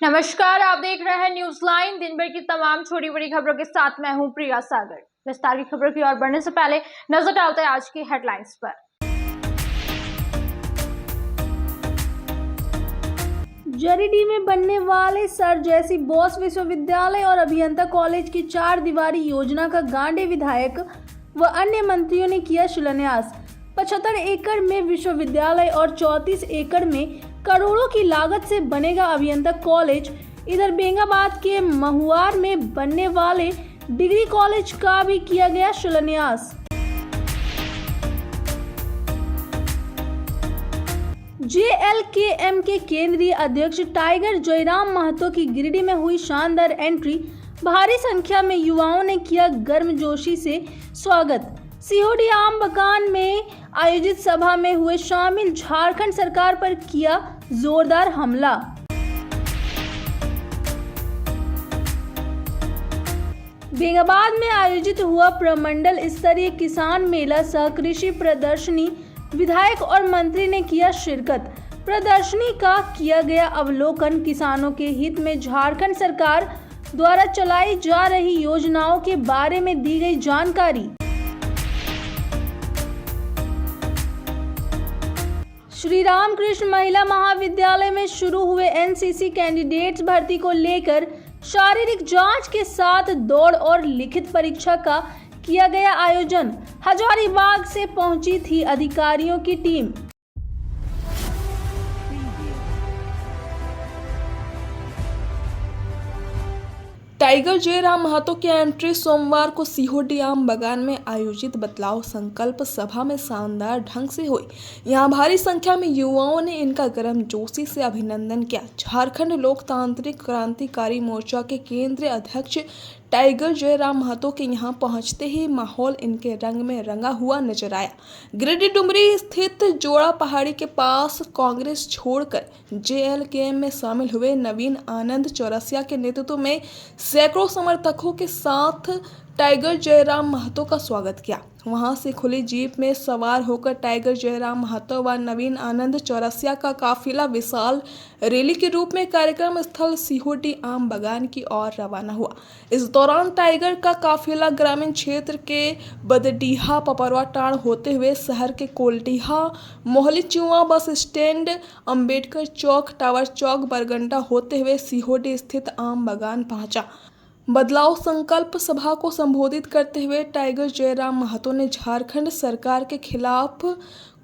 नमस्कार, आप देख रहे हैं न्यूज लाइन। दिन भर की तमाम छोटी बड़ी खबरों के साथ मैं हूं प्रिया सागर। विस्तार की खबरों की ओर बढ़ने से पहले नजर डालते हैं आज की हेडलाइंस पर। जरीडीह में बनने वाले सर जैसी बोस विश्वविद्यालय और अभियंता कॉलेज की 4 दीवारी योजना का गांडे विधायक व अन्य मंत्रियों ने किया शिलान्यास। 75 एकड़ में विश्वविद्यालय और 34 एकड़ में करोड़ों की लागत से बनेगा अभियंता कॉलेज। इधर बेंगाबाद के महुआर में बनने वाले डिग्री कॉलेज का भी किया गया शिलान्यास। JLKM के केंद्रीय अध्यक्ष टाइगर जयराम महतो की गिरिडीह में हुई शानदार एंट्री। भारी संख्या में युवाओं ने किया गर्मजोशी से स्वागत। सीहोडी आम बगान में आयोजित सभा में हुए शामिल, झारखंड सरकार पर किया जोरदार हमला। बेंगाबाद में आयोजित हुआ प्रमंडल स्तरीय किसान मेला सह कृषि प्रदर्शनी। विधायक और मंत्री ने किया शिरकत। प्रदर्शनी का किया गया अवलोकन। किसानों के हित में झारखंड सरकार द्वारा चलाई जा रही योजनाओं के बारे में दी गई जानकारी। श्री रामकृष्ण महिला महाविद्यालय में शुरू हुए NCC कैंडिडेट्स भर्ती को लेकर शारीरिक जांच के साथ दौड़ और लिखित परीक्षा का किया गया आयोजन। हजारीबाग से पहुंची थी अधिकारियों की टीम। टाइगर जयराम महतो की एंट्री सोमवार को सीहोडी आम बगान में आयोजित बदलाव संकल्प सभा में शानदार ढंग से हुई। यहां भारी संख्या में युवाओं ने इनका गर्मजोशी से अभिनंदन किया। झारखंड लोकतांत्रिक क्रांतिकारी मोर्चा के केंद्रीय अध्यक्ष टाइगर जयराम महतो के यहां पहुंचते ही माहौल इनके रंग में रंगा हुआ नजर आया। गिरिडीह डुमरी स्थित जोड़ा पहाड़ी के पास कांग्रेस छोड़कर JLKM में शामिल हुए नवीन आनंद चौरसिया के नेतृत्व में सैकड़ों समर्थकों के साथ टाइगर जयराम महतो का स्वागत किया। वहां से खुली जीप में सवार होकर टाइगर जयराम महतो व नवीन आनंद चौरसिया का काफिला विशाल रैली के रूप में कार्यक्रम स्थल सीहोडी आम बगान की ओर रवाना हुआ। इस दौरान टाइगर का काफिला ग्रामीण क्षेत्र के बदडीहा पपरवा टाण होते हुए शहर के कोलडीहा मोहली चुआ बस स्टैंड अंबेडकर चौक टावर चौक बरगंडा होते हुए सीहोडी स्थित आम बगान पहुंचा। बदलाव संकल्प सभा को संबोधित करते हुए टाइगर जयराम महतो ने झारखंड सरकार के खिलाफ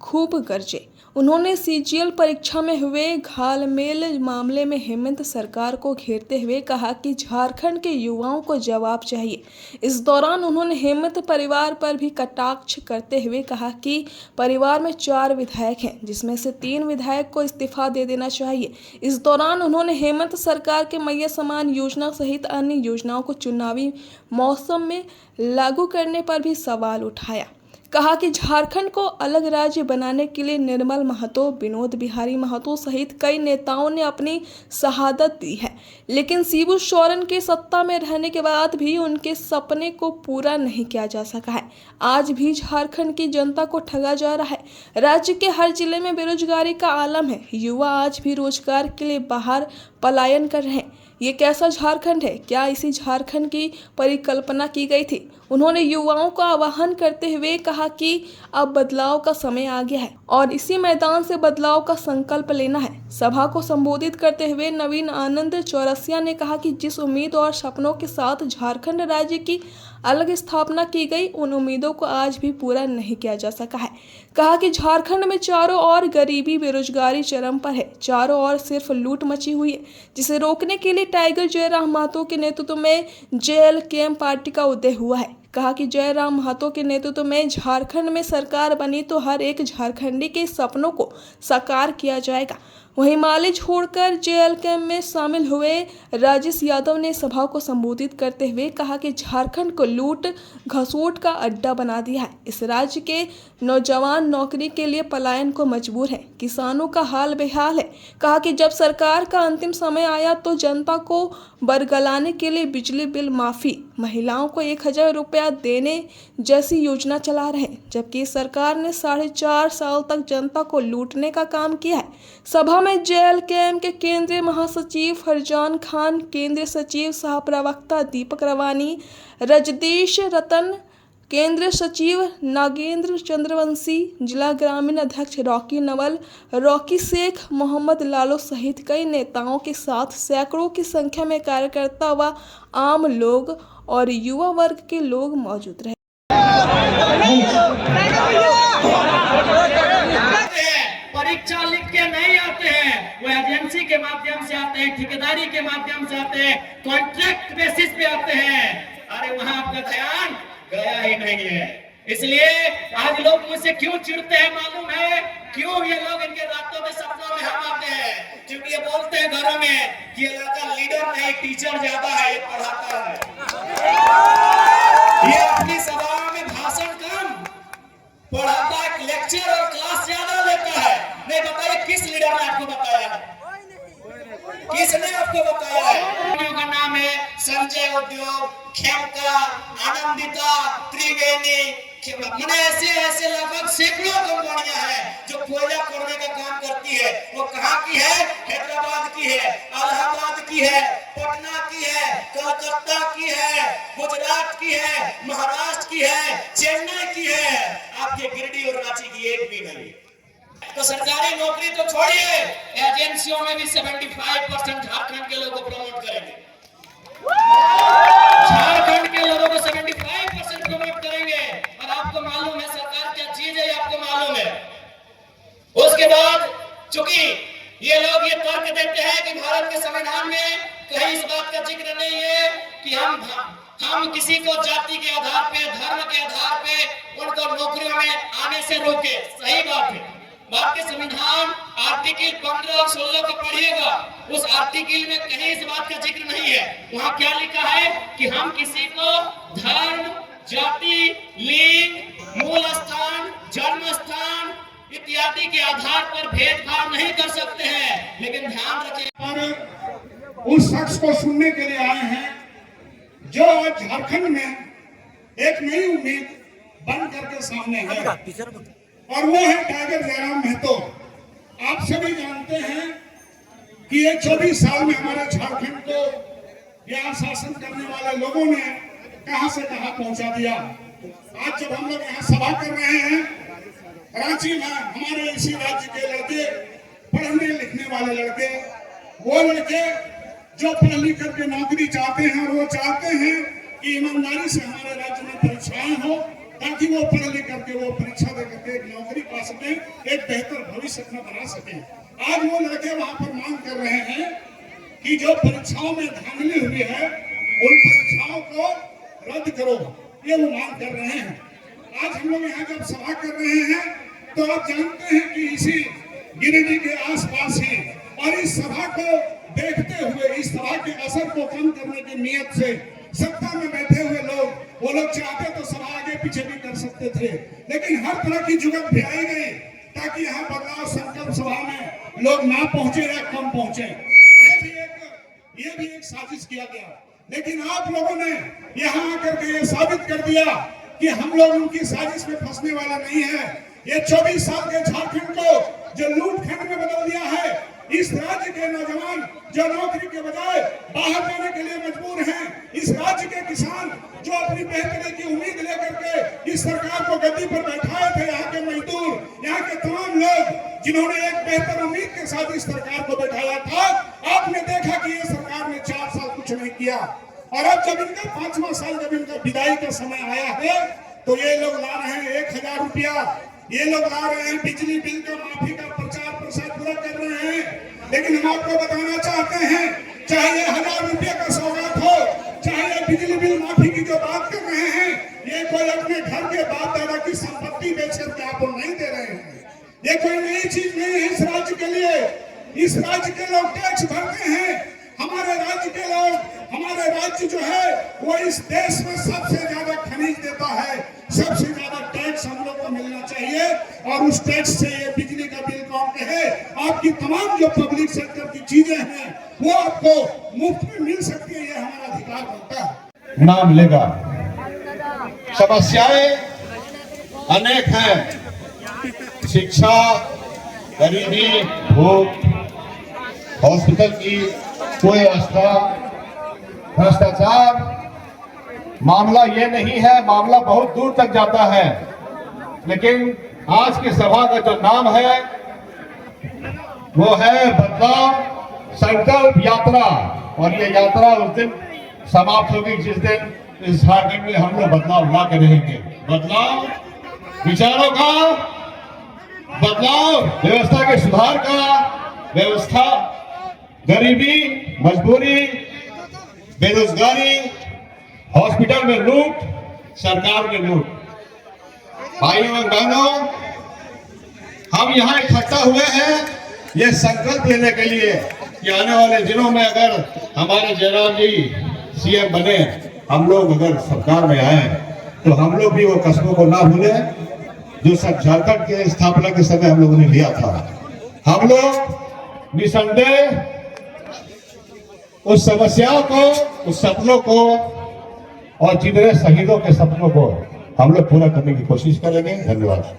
खूब गरजे। उन्होंने CGL परीक्षा में हुए घालमेल मामले में हेमंत सरकार को घेरते हुए कहा कि झारखंड के युवाओं को जवाब चाहिए। इस दौरान उन्होंने हेमंत परिवार पर भी कटाक्ष करते हुए कहा कि परिवार में 4 विधायक हैं, जिसमें से 3 विधायक को इस्तीफा दे देना चाहिए। इस दौरान उन्होंने हेमंत सरकार के मैया समान योजना सहित अन्य योजनाओं को चुनावी मौसम में लागू करने पर भी सवाल उठाया। कहा कि झारखंड को अलग राज्य बनाने के लिए निर्मल महतो, विनोद बिहारी महतो सहित कई नेताओं ने अपनी शहादत दी है, लेकिन शिबू सोरेन के सत्ता में रहने के बाद भी उनके सपने को पूरा नहीं किया जा सका है। आज भी झारखंड की जनता को ठगा जा रहा है। राज्य के हर जिले में बेरोजगारी का आलम है। युवा आज भी रोजगार के लिए बाहर पलायन कर रहे हैं। ये कैसा झारखंड है? क्या इसी झारखंड की परिकल्पना की गई थी? उन्होंने युवाओं का आह्वान करते हुए कहा कि अब बदलाव का समय आ गया है और इसी मैदान से बदलाव का संकल्प लेना है। सभा को संबोधित करते हुए नवीन आनंद चौरसिया ने कहा कि जिस उम्मीद और सपनों के साथ झारखंड राज्य की अलग स्थापना की गई, उन उम्मीदों को आज भी पूरा नहीं किया जा सका है। कहा कि झारखंड में चारों ओर गरीबी, बेरोजगारी चरम पर है। चारों ओर सिर्फ लूट मची हुई है, जिसे रोकने के लिए टाइगर जयराम महतो के नेतृत्व में JLKM पार्टी का उदय हुआ है। कहा कि जयराम महतो के नेतृत्व में झारखंड में सरकार बनी तो हर एक झारखंडी के सपनों को साकार किया जाएगा। वहीं माले छोड़कर JLKM में शामिल हुए राजेश यादव ने सभा को संबोधित करते हुए कहा कि झारखंड को लूट घसोट का अड्डा बना दिया है। इस राज्य के नौजवान नौकरी के लिए पलायन को मजबूर है। किसानों का हाल बेहाल है। कहा कि जब सरकार का अंतिम समय आया तो जनता को बरगलाने के लिए बिजली बिल माफी, महिलाओं को 1000 रुपया देने जैसी योजना चला रहे, जबकि सरकार ने 4.5 साल तक जनता को लूटने का काम किया है। सभा में JLKM के केंद्रीय महासचिव फरजान खान, केंद्रीय सचिव सह प्रवक्ता दीपक रवानी, रजनीश रतन, केंद्रीय सचिव नागेंद्र चंद्रवंशी, जिला ग्रामीण अध्यक्ष रॉकी नवल, रॉकी शेख, मोहम्मद लालो सहित कई नेताओं के साथ सैकड़ों की संख्या में कार्यकर्ता व आम लोग और युवा वर्ग के लोग मौजूद रहे। परीक्षा लिख के नहीं आते हैं, वो एजेंसी के माध्यम से आते हैं, ठेकेदारी के माध्यम से आते हैं, कॉन्ट्रैक्ट बेसिस पे आते हैं। अरे वहां आपका ध्यान गया ही नहीं है। इसलिए आज लोग मुझसे क्यों चिढ़ते हैं मालूम है? क्यों ये लोग इनके रातों में सपनों में हम आते हैं? क्योंकि ये बोलते हैं घरों में कि ये लड़का लीडर नहीं टीचर ज्यादा है, ये पढ़ाता है, ये अपनी सभाओं में भाषण कम पढ़ाता है, लेक्चर और क्लास ज्यादा लेता है। नहीं बताइए किस लीडर ने आपको बताया है? किसने आपको बताया है? का नाम है संजय उद्योग, खेमका, आनंदिता, त्रिवेणी, मैंने ऐसे लगभग सैकड़ों कंपनियां हैं जो कोयला खोदने का काम करती है। वो कहाँ की है? हैदराबाद की है, इलाहाबाद की है, पटना की है, कलकत्ता की है, गुजरात की है, महाराष्ट्र की है, चेन्नई की है। आपके गिरिडीह और रांची की एक भी नहीं। तो सरकारी नौकरी तो छोड़िए, एजेंसियों में भी 75% झारखंड के लोगों को प्रमोट करेंगे। झारखंड के लोगों को 75% प्रमोट करेंगे। और आपको मालूम है सरकार क्या चीज है, आपको मालूम है। उसके बाद चूंकि ये लोग ये तर्क देते हैं कि भारत के संविधान में कहीं इस बात का जिक्र नहीं है कि हम किसी को जाति के आधार पे, धर्म के आधार पे उनको नौकरियों में आने से रोके। सही बात है। भारत के संविधान आर्टिकल 15 और 16 को पढ़िएगा, उस आर्टिकल में कहीं इस बात का जिक्र नहीं है। वहां क्या लिखा है कि हम किसी को धर्म, जाति, लिंग, मूल स्थान, जन्म स्थान इत्यादि के आधार पर भेदभाव नहीं कर सकते हैं। लेकिन ध्यान रखें, और उस शख्स को सुनने के लिए आए हैं जो झारखंड में एक नई उम्मीद बन करके सामने है, और वो है टाइगर जयराम महतो। आप सभी जानते हैं कि ये 24 साल में हमारे झारखंड को यहाँ शासन करने वाले लोगों ने कहां से कहां पहुंचा दिया। आज जब हम लोग यहाँ सभा कर रहे हैं, रांची में हमारे इसी राज्य के लड़के, पढ़ने लिखने वाले लड़के, वो लड़के जो पढ़ लिख करके नौकरी चाहते हैं, और वो चाहते हैं कि ईमानदारी से हमारे राज्य में परीक्षाएं हो, ताकि वो पढ़ लिख करके वो परीक्षा दे करके एक नौकरी पा सके, एक बेहतर भविष्य अपना बना सके। आज वो लड़के वहां पर मांग कर रहे हैं कि जो परीक्षाओं में धांधली हुई है, उन परीक्षाओं को रद्द करो, ये वो मांग कर रहे हैं। आज हम लोग यहाँ जब सभा कर रहे हैं तो आप जानते हैं कि इसी गिरिडीह के आसपास ही, और इस सभा को देखते हुए, इस सभा के असर को कम करने की नियत से सत्ता में बैठे हुए लोग, वो लोग चाहते तो सभा आगे पीछे भी कर सकते थे, लेकिन हर तरह की जुगत भी आई गई ताकि यहाँ बदलाव संकल्प सभा में लोग ना पहुंचे या कम पहुंचे। ये भी एक साजिश किया गया, लेकिन आप लोगों ने यहाँ आकर के ये साबित कर दिया कि हम लोग उनकी साजिश में फंसने वाला नहीं है। ये 24 साल के झारखंड को जो लूटखंड में बदल दिया है, इस राज्य के नौजवान जो नौकरी के बजाय बाहर जाने के लिए मजबूर हैं, इस राज्य के किसान जो अपनी बेहतरी की उम्मीद लेकर के इस सरकार को गद्दी पर बैठाए थे, यहाँ के मजदूर, यहाँ के तमाम लोग जिन्होंने एक बेहतर उम्मीद के साथ इस सरकार को बैठाया था, आपने देखा कि ये सरकार ने 4 साल कुछ नहीं किया। और अब जब इनका 5वां साल जब इनका विदाई का समय आया है, तो ये लोग ला रहे हैं 1000 रुपया, ये लोग ला रहे हैं बिजली बिल का माफी का प्रचार प्रसार पूरा कर रहे हैं। लेकिन हम आपको बताना चाहते हैं, चाहे ये 1000 रुपये का सौगात हो, चाहे ये बिजली बिल माफी की जो बात कर रहे हैं, ये कोई अपने घर के बाप दादा की संपत्ति बेच करके आपको नहीं दे रहे हैं। ये कोई नई चीज नहीं है इस राज्य के लिए। इस राज्य के लोग टैक्स भरते हैं। हमारे राज्य के लोग, हमारे राज्य जो है वो इस देश में सबसे ज्यादा खनिज देता है, सबसे ज्यादा टैक्स हम लोग को मिलना चाहिए। और उस टैक्स से ये बिजली का बिल कौन कहे, आपकी तमाम जो पब्लिक सेक्टर की चीजें हैं वो आपको मुफ्त में मिल सकती है, ये हमारा अधिकार बनता है। नाम लेगा, समस्याएं अनेक हैं, शिक्षा, गरीबी, भूख, हॉस्पिटल की कोई व्यवस्था, भ्रष्टाचार, मामला ये नहीं है, मामला बहुत दूर तक जाता है। लेकिन आज की सभा का जो नाम है वो है बदलाव संकल्प यात्रा, और ये यात्रा उस दिन समाप्त होगी जिस दिन इस झारखंड में हम लोग बदलाव ला के रहेंगे। बदलाव विचारों का, बदलाव व्यवस्था के सुधार का, व्यवस्था गरीबी, मजबूरी, बेरोजगारी, हॉस्पिटल में लूट, सरकार में लूट। भाइयों और बहनों, हम यहाँ इकट्ठा हुए हैं ये संकल्प लेने के लिए कि आने वाले दिनों में अगर हमारे जयराम जी सीएम बने, हम लोग अगर सरकार में आए, तो हम लोग भी वो कस्बों को ना भूलें जो सब झारखंड के स्थापना के समय हम लोगों ने लिया था। हम लोग निसंदेह उस समस्याओं को, उस सपनों को और जितने शहीदों के सपनों को हम लोग पूरा करने की कोशिश करेंगे। धन्यवाद।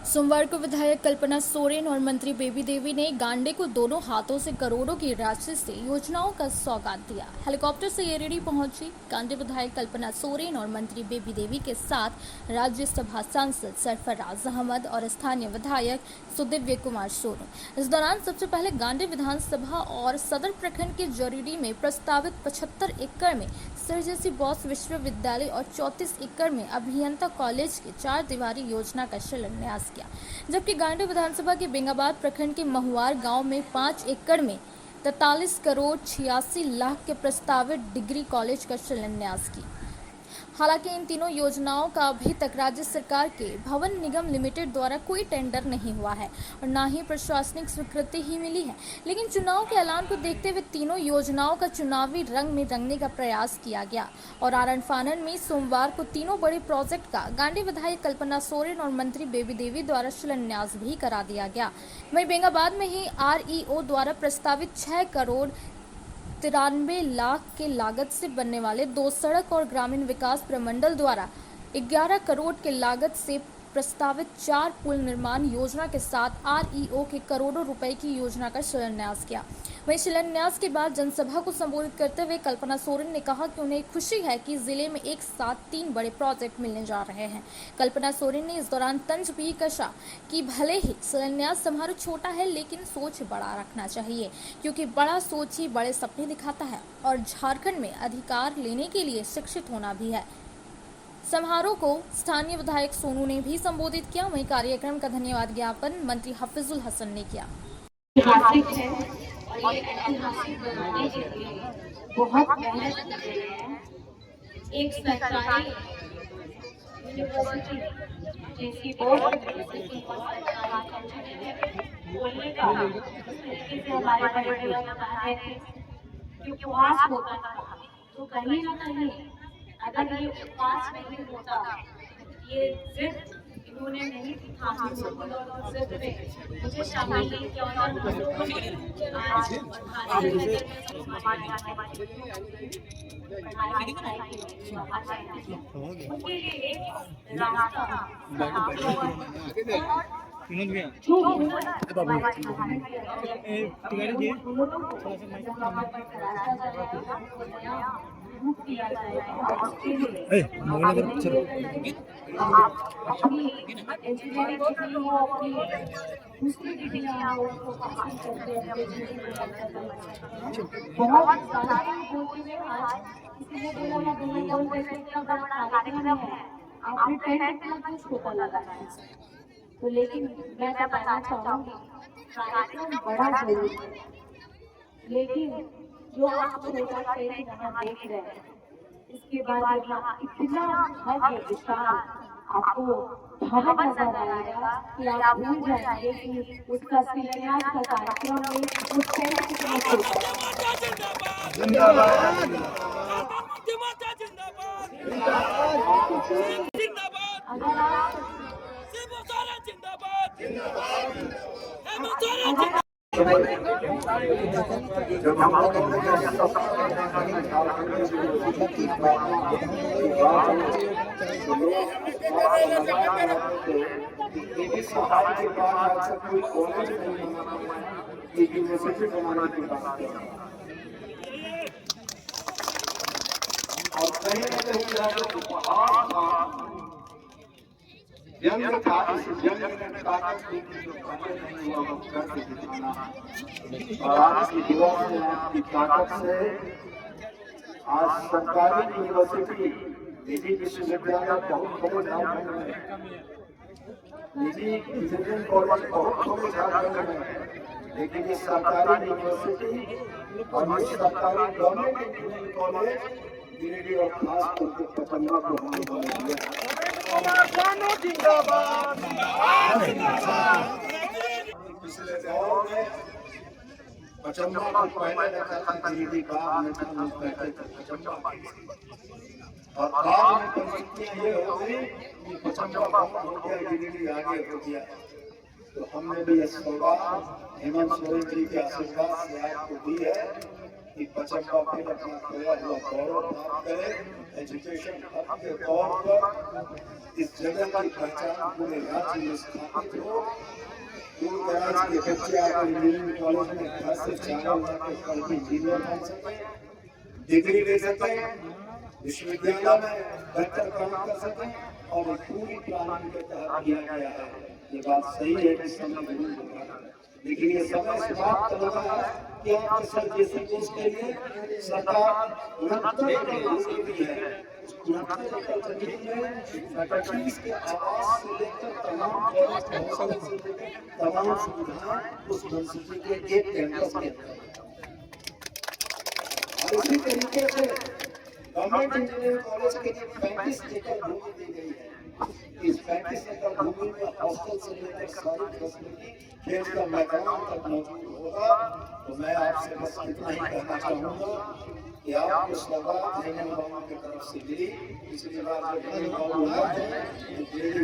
सोमवार को विधायक कल्पना सोरेन और मंत्री बेबी देवी ने गांडे को दोनों हाथों से करोड़ों की राशि से योजनाओं का सौगात दिया। हेलीकॉप्टर से येरेडी पहुंची गांडे विधायक कल्पना सोरेन और मंत्री बेबी देवी के साथ राज्यसभा सांसद सरफराज अहमद और स्थानीय विधायक सुदिव्य कुमार सोनू। इस दौरान सबसे पहले गांडे विधानसभा और सदर प्रखंड के जरीडी में प्रस्तावित 75 एकड़ में सर जेसी बॉस विश्वविद्यालय और 34 एकड़ में अभियंता कॉलेज के 4 दीवारी योजना का शिलान्यास किया, जबकि गांडे विधानसभा के बेंगाबाद प्रखंड के महुआर गांव में 5 एकड़ में 43 करोड़ 86 लाख के प्रस्तावित डिग्री कॉलेज का शिलान्यास की। हालांकि इन तीनों योजनाओं का अभी तक राज्य सरकार के भवन निगम लिमिटेड द्वारा कोई टेंडर नहीं हुआ है और न ही प्रशासनिक स्वीकृति ही मिली है, लेकिन चुनाव के ऐलान को देखते हुए तीनों योजनाओं का चुनावी रंग में रंगने का प्रयास किया गया और आनन फानन में सोमवार को तीनों बड़े प्रोजेक्ट का गांडे विधायक कल्पना सोरेन और मंत्री बेबी देवी द्वारा शिलान्यास भी करा दिया गया। वहीं बेंगाबाद में ही REO द्वारा प्रस्तावित 6 करोड़ 93 लाख के लागत से बनने वाले 2 सड़क और ग्रामीण विकास प्रमंडल द्वारा 11 करोड़ के लागत से प्रस्तावित 4 पुल निर्माण योजना के साथ REO के करोड़ों रुपए की योजना का शिलान्यास किया। वहीं शिलान्यास के बाद जनसभा को संबोधित करते हुए कल्पना सोरेन ने कहा कि उन्हें खुशी है कि जिले में एक साथ 3 बड़े प्रोजेक्ट मिलने जा रहे हैं। कल्पना सोरेन ने इस दौरान तंज भी कसा कि भले ही शिलान्यास समारोह छोटा है, लेकिन सोच बड़ा रखना चाहिए, क्योंकि बड़ा सोच ही बड़े सपने दिखाता है और झारखंड में अधिकार लेने के लिए शिक्षित होना भी है। समारोह को स्थानीय विधायक सोनू ने भी संबोधित किया। वहीं कार्यक्रम का धन्यवाद ज्ञापन मंत्री हफीजुल हसन ने किया। ऐतिहासिक है और ये ऐतिहासिक बनाने के लिए बहुत मेहनत कर रहे हैं। एक सरकारी यूनिवर्सिटी जैसी बोर्ड बोलने का तरीके से हमारे बड़े बड़े लोग कहते थे कि उपवास होता था, तो कहीं ना कहीं अगर ये उपवास नहीं होता, ये जिद इन्होंने नहीं दिखाई और जिद में मुझे शामिल नहीं किया और हम लोगों ने आज उनके लिए एक रास्ता मजबूत किया जाएगा और उसके लिए अपनी इंजीनियरिंग डिग्री हो, अपनी दूसरी डिग्रियां हो, उसको हासिल करके अपने जीवन में बेहतर बना सकते हैं। बहुत सारे बोलते हैं आज किसी ने बोला मैं बोल रहे थे इतना बड़ा कार्यक्रम है, आपने टेंट में कुछ होता लगा है, तो लेकिन मैं क्या बताना चाहूँगी, कार्यक्रम बड़ा जरूरी है, लेकिन जो आप छोटा टेंट यहाँ देख रहे हैं, इसके बाद यहाँ इतना भव्य विशाल आपको भवन नजर आएगा कि आप भूल जाएंगे कि उसका शिलान्यास का कार्यक्रम में उस टेंट कितना छोटा अगर आप और कहीं न कहीं जंग का इस जंग में ताकत की जो पहले नहीं हुआ वो करके दिखाना और आज की युवा में आपकी ताकत से आज सरकारी यूनिवर्सिटी निजी विश्वविद्यालय बहुत बड़े झारखंड में, निजी इंजीनियरिंग कॉलेज बहुत बड़े झारखंड में, लेकिन ये सरकारी यूनिवर्सिटी और ये सरकारी गवर्नमेंट इंजीनियरिंग कॉलेज गिरिडीह और खास करके पचम्बा को हमने बना दिया। पिछले दौर में पचम्बा को पहले रखा था गिरिडीह का में पचम्बा और बाद में परिस्थितियां ये हो गई कि पचम्बा हो गया, गिरिडीह आगे हो गया, तो हमने भी इस सौगात हेमंत सोरेन जी के आशीर्वाद से आपको दी है कि पचम्बा फिर अपना खोया हुआ गौरव प्राप्त करे, एजुकेशन हब के तौर पर इस जगह की पहचान पूरे राज्य में स्थापित हो, दूर दराज के बच्चे आकर इंजीनियरिंग कॉलेज में घर से चावल लाकर पढ़ के इंजीनियर बन सके, डिग्री ले सके, विश्वविद्यालय में बेहतर काम कर सके और पूरी प्लानिंग के तहत किया गया है। ये बात सही है कि समय जरूर होगा, लेकिन ये समय समाप्त कर रहा है कि आपके सर जैसे कोर्स के लिए सरकार 69 एकड़ दी है। 69 एकड़ जमीन में फैक्ट्रीज के आवास से लेकर तमाम कॉलेज से लेकर तमाम सुविधाएं उस यूनिवर्सिटी के एक कैंपस के अंदर। और इसी तरीके से गवर्नमेंट इंजीनियरिंग कॉलेज के लिए 35 एकड़ भूमि दी गई है। इस 35 एकड़ भूमि में हॉस्टल से लेकर सारी फैसिलिटी, खेल का मैदान तक मौजूद होगा। तो मैं आपसे बस इतना ही कहना चाहूँगा कि आपको सौगात हेमंत बाबू की तरफ से मिली, पिछली बार जब हेमंत बाबू आए थे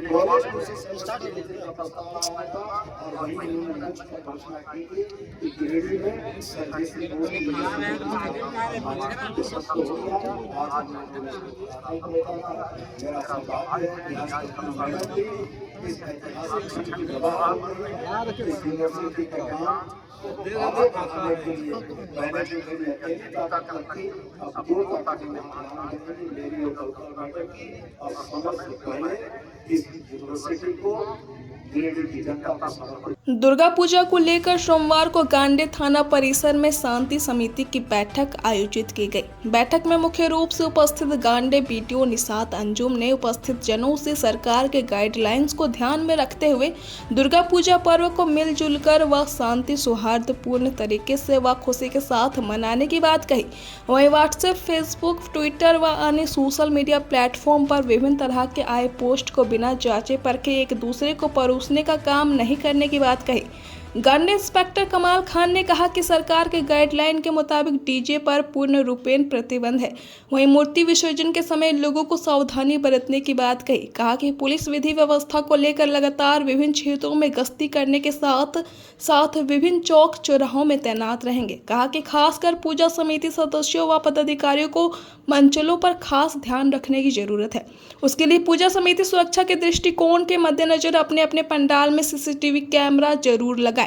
कॉलेज को संस्था देने का प्रस्ताव आया था और वहीं उन्होंने मंच पर घोषणा की थी कि गिरिडीह में सर्विसिंग मेरा सौभाग्य है कि आज मैडम भी इस ऐतिहासिक क्षण की गवाह हो गई। इस यूनिवर्सिटी का काम आगे बढ़ाने के लिए मैंने जो मेरी अकेली ताकत रखी, अब दो ताकतें मेरी और डॉक्टर मैडम की, और समय से पहले इस यूनिवर्सिटी को गिरिडीह की जनता को समर्पित। दुर्गा पूजा को लेकर सोमवार को गांडे थाना परिसर में शांति समिति की बैठक आयोजित की गई। बैठक में मुख्य रूप से उपस्थित गांडे बीटीओ निशात अंजुम ने उपस्थित जनों से सरकार के गाइडलाइंस को ध्यान में रखते हुए दुर्गा पूजा पर्व को मिलजुल कर व शांति सौहार्दपूर्ण तरीके से व खुशी के साथ मनाने की बात कही। वहीं व्हाट्सएप, फेसबुक, ट्विटर व अन्य सोशल मीडिया प्लेटफॉर्म पर विभिन्न तरह के आए पोस्ट को बिना जांचे परखे एक दूसरे को परोसने का काम नहीं करने की बात कही। गांडे इंस्पेक्टर कमाल खान ने कहा कि सरकार के गाइडलाइन के मुताबिक डीजे पर पूर्ण रूपेण प्रतिबंध है। वहीं मूर्ति विसर्जन के समय लोगों को सावधानी बरतने की बात कही। कहा कि पुलिस विधि व्यवस्था को लेकर लगातार विभिन्न क्षेत्रों में गश्ती करने के साथ साथ विभिन्न चौक चौराहों में तैनात रहेंगे। कहा कि खासकर पूजा समिति सदस्यों व पदाधिकारियों को मंचलों पर खास ध्यान रखने की जरूरत है। उसके लिए पूजा समिति सुरक्षा के दृष्टिकोण के मद्देनजर अपने अपने पंडाल में सीसीटीवी कैमरा जरूर लगाए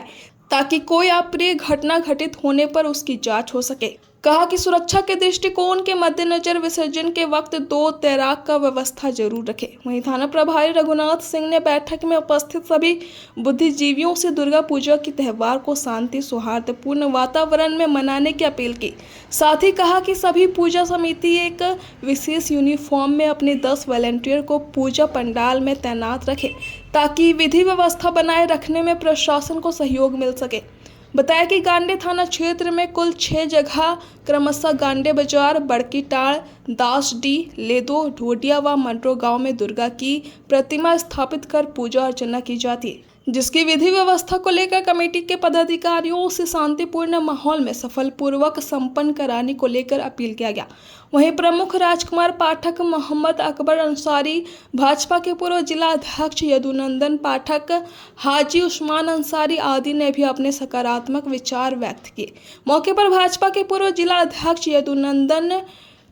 ताकि कोई अप्रिय घटना घटित होने पर उसकी जांच हो सके। कहा कि सुरक्षा के दृष्टिकोण के मद्देनजर विसर्जन के वक्त 2 तैराक का व्यवस्था जरूर रखें। वहीं थाना प्रभारी रघुनाथ सिंह ने बैठक में उपस्थित सभी बुद्धिजीवियों से दुर्गा पूजा के त्यौहार को शांति सौहार्दपूर्ण वातावरण में मनाने की अपील की। साथ ही कहा कि सभी पूजा समिति एक विशेष यूनिफॉर्म में अपने 10 वॉलंटियर को पूजा पंडाल में तैनात रखें ताकि विधि व्यवस्था बनाए रखने में प्रशासन को सहयोग मिल सके। बताया कि गांडे थाना क्षेत्र में कुल 6 जगह क्रमशः गांडे बाजार, बड़की टाड़, दासडी, लेदो, ढोडिया व मंडरो गांव में दुर्गा की प्रतिमा स्थापित कर पूजा अर्चना की जाती है, जिसकी विधि व्यवस्था को लेकर कमेटी के पदाधिकारियों से शांतिपूर्ण माहौल में सफलपूर्वक संपन्न कराने को लेकर अपील किया गया। वहीं प्रमुख राजकुमार पाठक, मोहम्मद अकबर अंसारी, भाजपा के पूर्व जिला अध्यक्ष यदुनंदन पाठक, हाजी उस्मान अंसारी आदि ने भी अपने सकारात्मक विचार व्यक्त किए। मौके पर भाजपा के पूर्व जिला अध्यक्ष यदुनंदन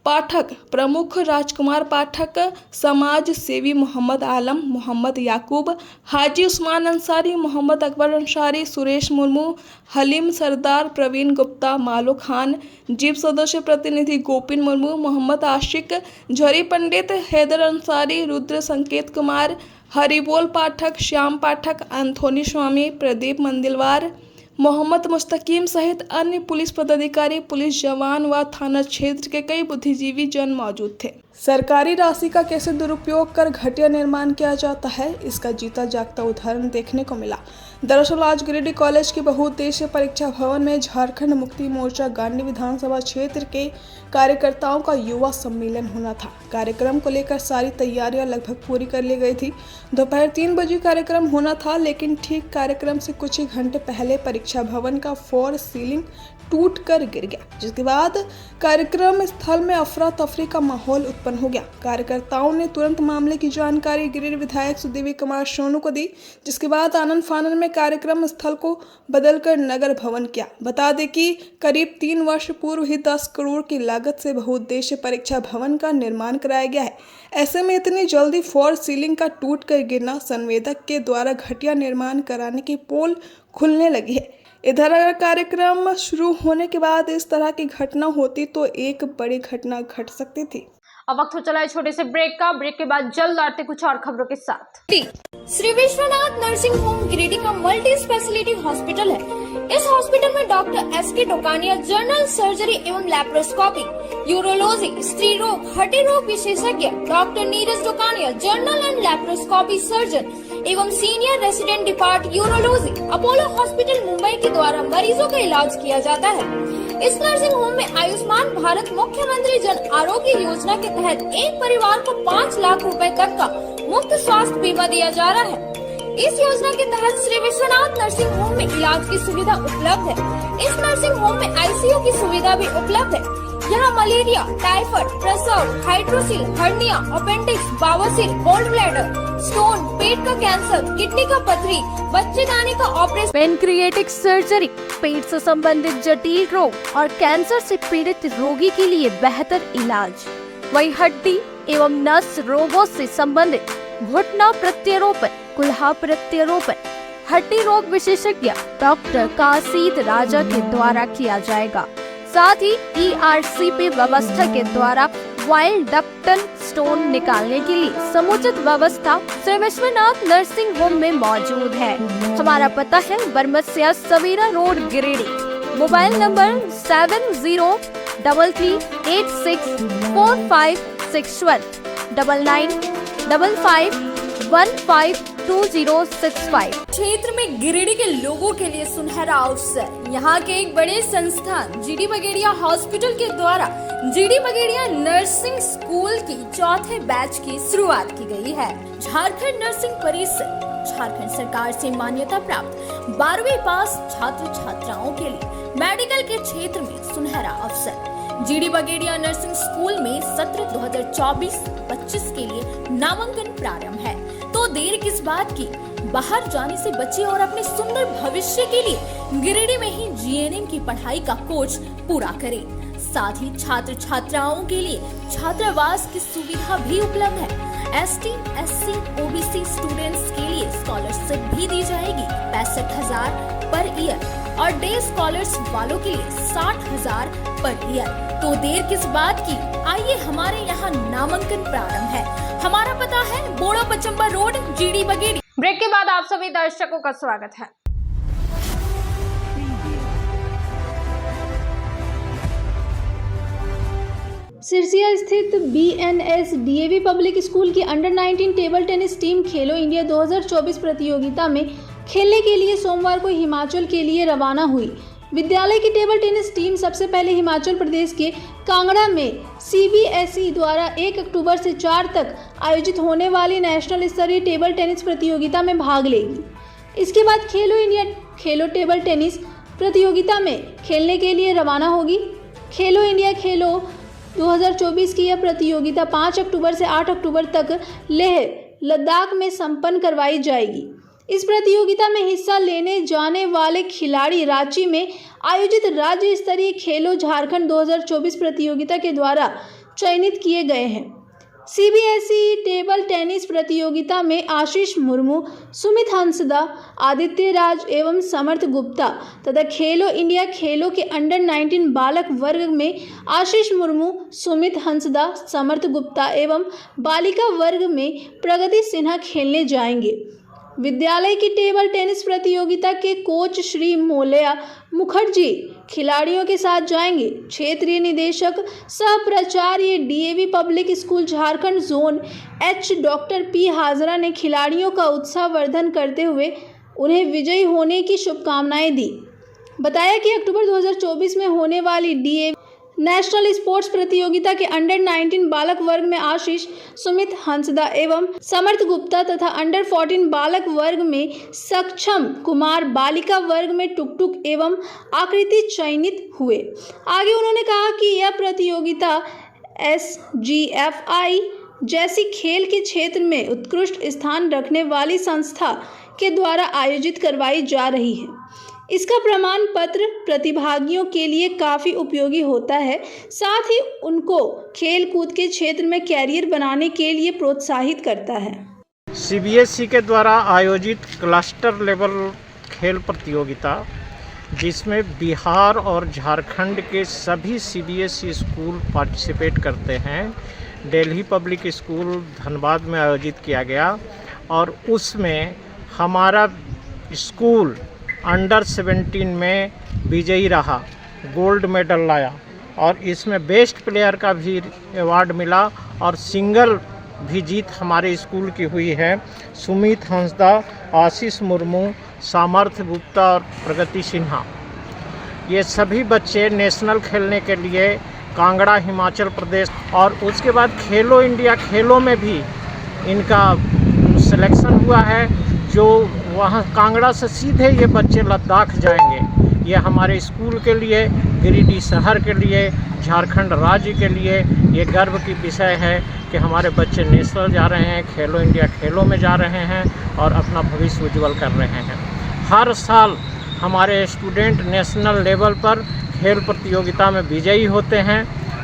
पाठक, प्रमुख राजकुमार पाठक, समाज सेवी मोहम्मद आलम, मोहम्मद याकूब, हाजी उस्मान अंसारी, मोहम्मद अकबर अंसारी, सुरेश मुर्मू, हलीम सरदार, प्रवीण गुप्ता, मालो खान, जीप सदस्य प्रतिनिधि गोपिन मुर्मू, मोहम्मद आशिक, झरी पंडित, हैदर अंसारी, रुद्र संकेत कुमार, हरिबोल पाठक, श्याम पाठक, एंथोनी स्वामी, प्रदीप मंदिलवार, मोहम्मद मुस्तकीम सहित अन्य पुलिस पदाधिकारी, पुलिस जवान व थाना क्षेत्र के कई बुद्धिजीवी जन मौजूद थे। सरकारी राशि का कैसे दुरुपयोग कर घटिया निर्माण किया जाता है, इसका जीता जागता उदाहरण देखने को मिला। दरअसल आज गिरिडीह कॉलेज के बहुउद्देशीय परीक्षा भवन में झारखंड मुक्ति मोर्चा गांडी विधानसभा क्षेत्र के कार्यकर्ताओं का युवा सम्मेलन होना था। कार्यक्रम को लेकर सारी तैयारियां लगभग पूरी कर ली गई थी। दोपहर 3 बजे कार्यक्रम होना था, लेकिन ठीक कार्यक्रम से कुछ ही घंटे पहले परीक्षा भवन का फ्लोर सीलिंग टूट कर गिर गया, जिसके बाद कार्यक्रम स्थल में अफरा तफरी का माहौल उत्पन्न हो गया। कार्यकर्ताओं ने तुरंत मामले की जानकारी गिरिडीह विधायक सुदेवी कुमार सोनू को दी, जिसके बाद आनंद फानन में कार्यक्रम स्थल को बदलकर नगर भवन किया। बता दें कि करीब 3 वर्ष पूर्व ही 10 करोड़ की लागत से बहुउद्देशीय परीक्षा भवन का निर्माण कराया गया है। ऐसे में इतनी जल्दी फ्लोर सीलिंग का टूट कर गिरना, संवेदक के द्वारा घटिया निर्माण कराने की पोल खुलने लगी है। इधर अगर कार्यक्रम शुरू होने के बाद इस तरह की घटना होती तो एक बड़ी घटना घट सकती थी। अब वक्त हो चला है छोटे से ब्रेक का। ब्रेक के बाद जल्द आते कुछ और खबरों के साथ। श्री विश्वनाथ नर्सिंग होम गिरिडीह का मल्टी स्पेशलिटी हॉस्पिटल है। इस हॉस्पिटल में doctor S K. Tokania general surgery एवं लैप्रोस्कोपी, यूरोलॉजी, स्त्री रोग, हड्डी रोग विशेषज्ञ, doctor Neeraj Tokania general and laparoscopy surgeon एवं senior resident department urology, Apollo hospital Mumbai के द्वारा मरीजों का इलाज किया जाता है। इस नर्सिंग होम में आयुष्मान भारत मुख्यमंत्री जन आरोग्य योजना के तहत एक परिवार को 5 लाख रुपए तक का मुफ्त स्वास्थ्य बीमा दिया जा रहा है। इस योजना के तहत श्री विश्वनाथ नर्सिंग होम में इलाज की सुविधा उपलब्ध है। इस नर्सिंग होम में आईसीयू की सुविधा भी उपलब्ध है। यहाँ मलेरिया, टाइफाइड, प्रसव, हाइड्रोसिल, हर्निया, अपेंडिक्स, बवासीर, गोल्ड ब्लैडर, स्टोन, पेट का कैंसर, किडनी का पथरी, बच्चेदानी का ऑपरेशन, पेनक्रिएटिक सर्जरी, पेट से संबंधित जटिल रोग और कैंसर से पीड़ित रोगी के लिए बेहतर इलाज। वही हड्डी एवं नस रोगों से संबंधित घुटना प्रत्यारोपण, कुल्हा प्रत्यारोपण, हड्डी रोग विशेषज्ञ डॉक्टर कासिद राजा के द्वारा किया जाएगा। साथ ही ERCP व्यवस्था के द्वारा वाइल्ड डक्टल स्टोन निकालने के लिए समुचित व्यवस्था श्री विश्वनाथ नर्सिंग होम में मौजूद है। हमारा पता है Baramsia Savera road Giridih. Mobile number 7086464561 9955152065। क्षेत्र में गिरिडीह के लोगों के लिए सुनहरा अवसर। यहाँ के एक बड़े संस्थान जीडी बगेड़िया हॉस्पिटल के द्वारा जीडी बगेड़िया नर्सिंग स्कूल की 4थे बैच की शुरुआत की गई है। झारखंड नर्सिंग परिषद झारखंड सरकार से मान्यता प्राप्त 12वीं पास छात्र छात्राओं के लिए मेडिकल के क्षेत्र में सुनहरा अवसर। जीडी बगेड़िया नर्सिंग स्कूल में सत्र 2024-25 के लिए नामांकन प्रारंभ है, तो देर किस बात की, बाहर जाने से बचे और अपने सुंदर भविष्य के लिए गिरिडीह में ही जीएनएम की पढ़ाई का कोर्स पूरा करें। साथ ही छात्र छात्राओं के लिए छात्रावास की सुविधा भी उपलब्ध है। ST, SC, OBC स्टूडेंट्स के लिए स्कॉलरशिप भी दी जाएगी। 65,000 पर ईयर और डे स्कॉलर्स वालों के लिए 60,000 पर ईयर। तो देर किस बात की, आइए हमारे यहाँ नामांकन प्रारंभ है। हमारा पता है बोड़ो पचम्बर रोड, जीडी बगेड़ी। ब्रेक के बाद आप सभी दर्शकों का स्वागत है। सिरसिया स्थित BNS DAV पब्लिक स्कूल की अंडर 19 टेबल टेनिस टीम खेलो इंडिया 2024 प्रतियोगिता में खेलने के लिए सोमवार को हिमाचल के लिए रवाना हुई। विद्यालय की टेबल टेनिस टीम सबसे पहले हिमाचल प्रदेश के कांगड़ा में CBSE द्वारा 1 अक्टूबर से 4 तक आयोजित होने वाली नेशनल स्तरीय टेबल टेनिस प्रतियोगिता में भाग लेगी। इसके बाद खेलो इंडिया खेलो टेबल टेनिस प्रतियोगिता में खेलने के लिए रवाना होगी। खेलो इंडिया खेलो 2024 की यह प्रतियोगिता 5 अक्टूबर से 8 अक्टूबर तक लेह लद्दाख में संपन्न करवाई जाएगी। इस प्रतियोगिता में हिस्सा लेने जाने वाले खिलाड़ी रांची में आयोजित राज्य स्तरीय खेलो झारखंड 2024 प्रतियोगिता के द्वारा चयनित किए गए हैं। CBSE टेबल टेनिस प्रतियोगिता में आशीष मुर्मू, सुमित हंसदा, आदित्य राज एवं समर्थ गुप्ता तथा खेलो इंडिया खेलो के अंडर 19 बालक वर्ग में आशीष मुर्मू, सुमित हंसदा, समर्थ गुप्ता एवं बालिका वर्ग में प्रगति सिन्हा खेलने जाएंगे। विद्यालय की टेबल टेनिस प्रतियोगिता के कोच श्री मोलया मुखर्जी खिलाड़ियों के साथ जाएंगे। क्षेत्रीय निदेशक सह प्राचार्य DAV public school Jharkhand zone H doctor P Hazra ने खिलाड़ियों का उत्साहवर्धन करते हुए उन्हें विजयी होने की शुभकामनाएं दी। बताया कि अक्टूबर 2024 में होने वाली DAV नेशनल स्पोर्ट्स प्रतियोगिता के अंडर 19 बालक वर्ग में आशीष, सुमित हंसदा एवं समर्थ गुप्ता तथा अंडर 14 बालक वर्ग में सक्षम कुमार, बालिका वर्ग में टुकटुक एवं आकृति चयनित हुए। आगे उन्होंने कहा कि यह प्रतियोगिता SGFI जैसी खेल के क्षेत्र में उत्कृष्ट स्थान रखने वाली संस्था के द्वारा आयोजित करवाई जा रही है। इसका प्रमाण पत्र प्रतिभागियों के लिए काफ़ी उपयोगी होता है, साथ ही उनको खेल कूद के क्षेत्र में कैरियर बनाने के लिए प्रोत्साहित करता है। CBSE के द्वारा आयोजित क्लस्टर लेवल खेल प्रतियोगिता, जिसमें बिहार और झारखंड के सभी CBSE स्कूल पार्टिसिपेट करते हैं, दिल्ली पब्लिक स्कूल धनबाद में आयोजित किया गया और उसमें हमारा स्कूल अंडर 17 में विजयी रहा, गोल्ड मेडल लाया और इसमें बेस्ट प्लेयर का भी अवार्ड मिला और सिंगल भी जीत हमारे स्कूल की हुई है। सुमित हंसदा, आशीष मुर्मू, सामर्थ गुप्ता और प्रगति सिन्हा, ये सभी बच्चे नेशनल खेलने के लिए कांगड़ा हिमाचल प्रदेश और उसके बाद खेलो इंडिया खेलों में भी इनका सिलेक्शन हुआ है, जो वहाँ कांगड़ा से सीधे ये बच्चे लद्दाख जाएंगे। ये हमारे स्कूल के लिए, गिरिडीह शहर के लिए, झारखंड राज्य के लिए ये गर्व की विषय है कि हमारे बच्चे नेशनल जा रहे हैं, खेलो इंडिया खेलों में जा रहे हैं और अपना भविष्य उज्जवल कर रहे हैं। हर साल हमारे स्टूडेंट नेशनल लेवल पर खेल प्रतियोगिता में विजयी होते हैं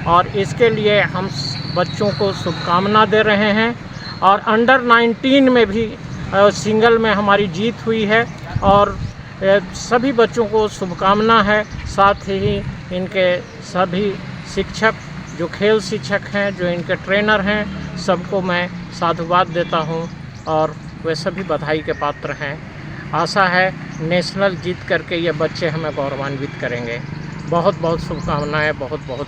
और इसके लिए हम बच्चों को शुभकामना दे रहे हैं। और अंडर 19 में भी सिंगल में हमारी जीत हुई है और सभी बच्चों को शुभकामना है। साथ ही इनके सभी शिक्षक, जो खेल शिक्षक हैं, जो इनके ट्रेनर हैं, सबको मैं साधुवाद देता हूं और वे सभी बधाई के पात्र हैं। आशा है नेशनल जीत करके ये बच्चे हमें गौरवान्वित करेंगे। बहुत बहुत शुभकामनाएं, बहुत बहुत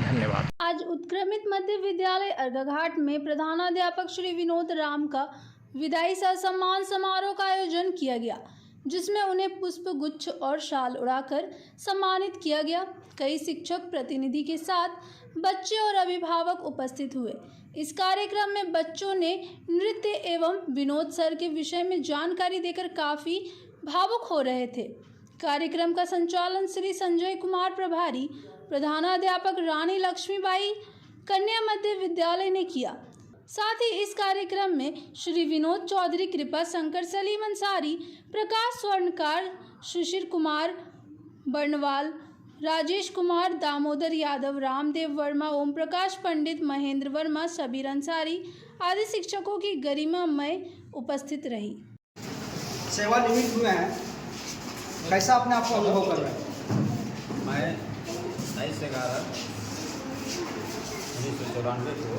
धन्यवाद। आज उत्क्रमित मध्य विद्यालय अर्घाघाट में प्रधानाध्यापक श्री विनोद राम का विदाई सह सम्मान समारोह का आयोजन किया गया, जिसमें उन्हें पुष्प गुच्छ और शाल उड़ाकर सम्मानित किया गया। कई शिक्षक प्रतिनिधि के साथ बच्चे और अभिभावक उपस्थित हुए। इस कार्यक्रम में बच्चों ने नृत्य एवं विनोद सर के विषय में जानकारी देकर काफ़ी भावुक हो रहे थे। कार्यक्रम का संचालन श्री संजय कुमार प्रभारी, प्रधानाध्यापक रानी लक्ष्मीबाई कन्या मध्य विद्यालय ने किया। साथ ही इस कार्यक्रम में श्री विनोद चौधरी, कृपा शंकर, सलीम अंसारी, प्रकाश स्वर्णकार, शिशिर कुमार बर्णवाल, राजेश कुमार, दामोदर यादव, रामदेव वर्मा, ओम प्रकाश पंडित, महेंद्र वर्मा, सबीर अंसारी आदि शिक्षकों की गरिमामय उपस्थित रही। सेवानिवृत्त हुए हैं कैसा अपने आप को अनुभव कर रहे हैं? मैं 22/11/1994 को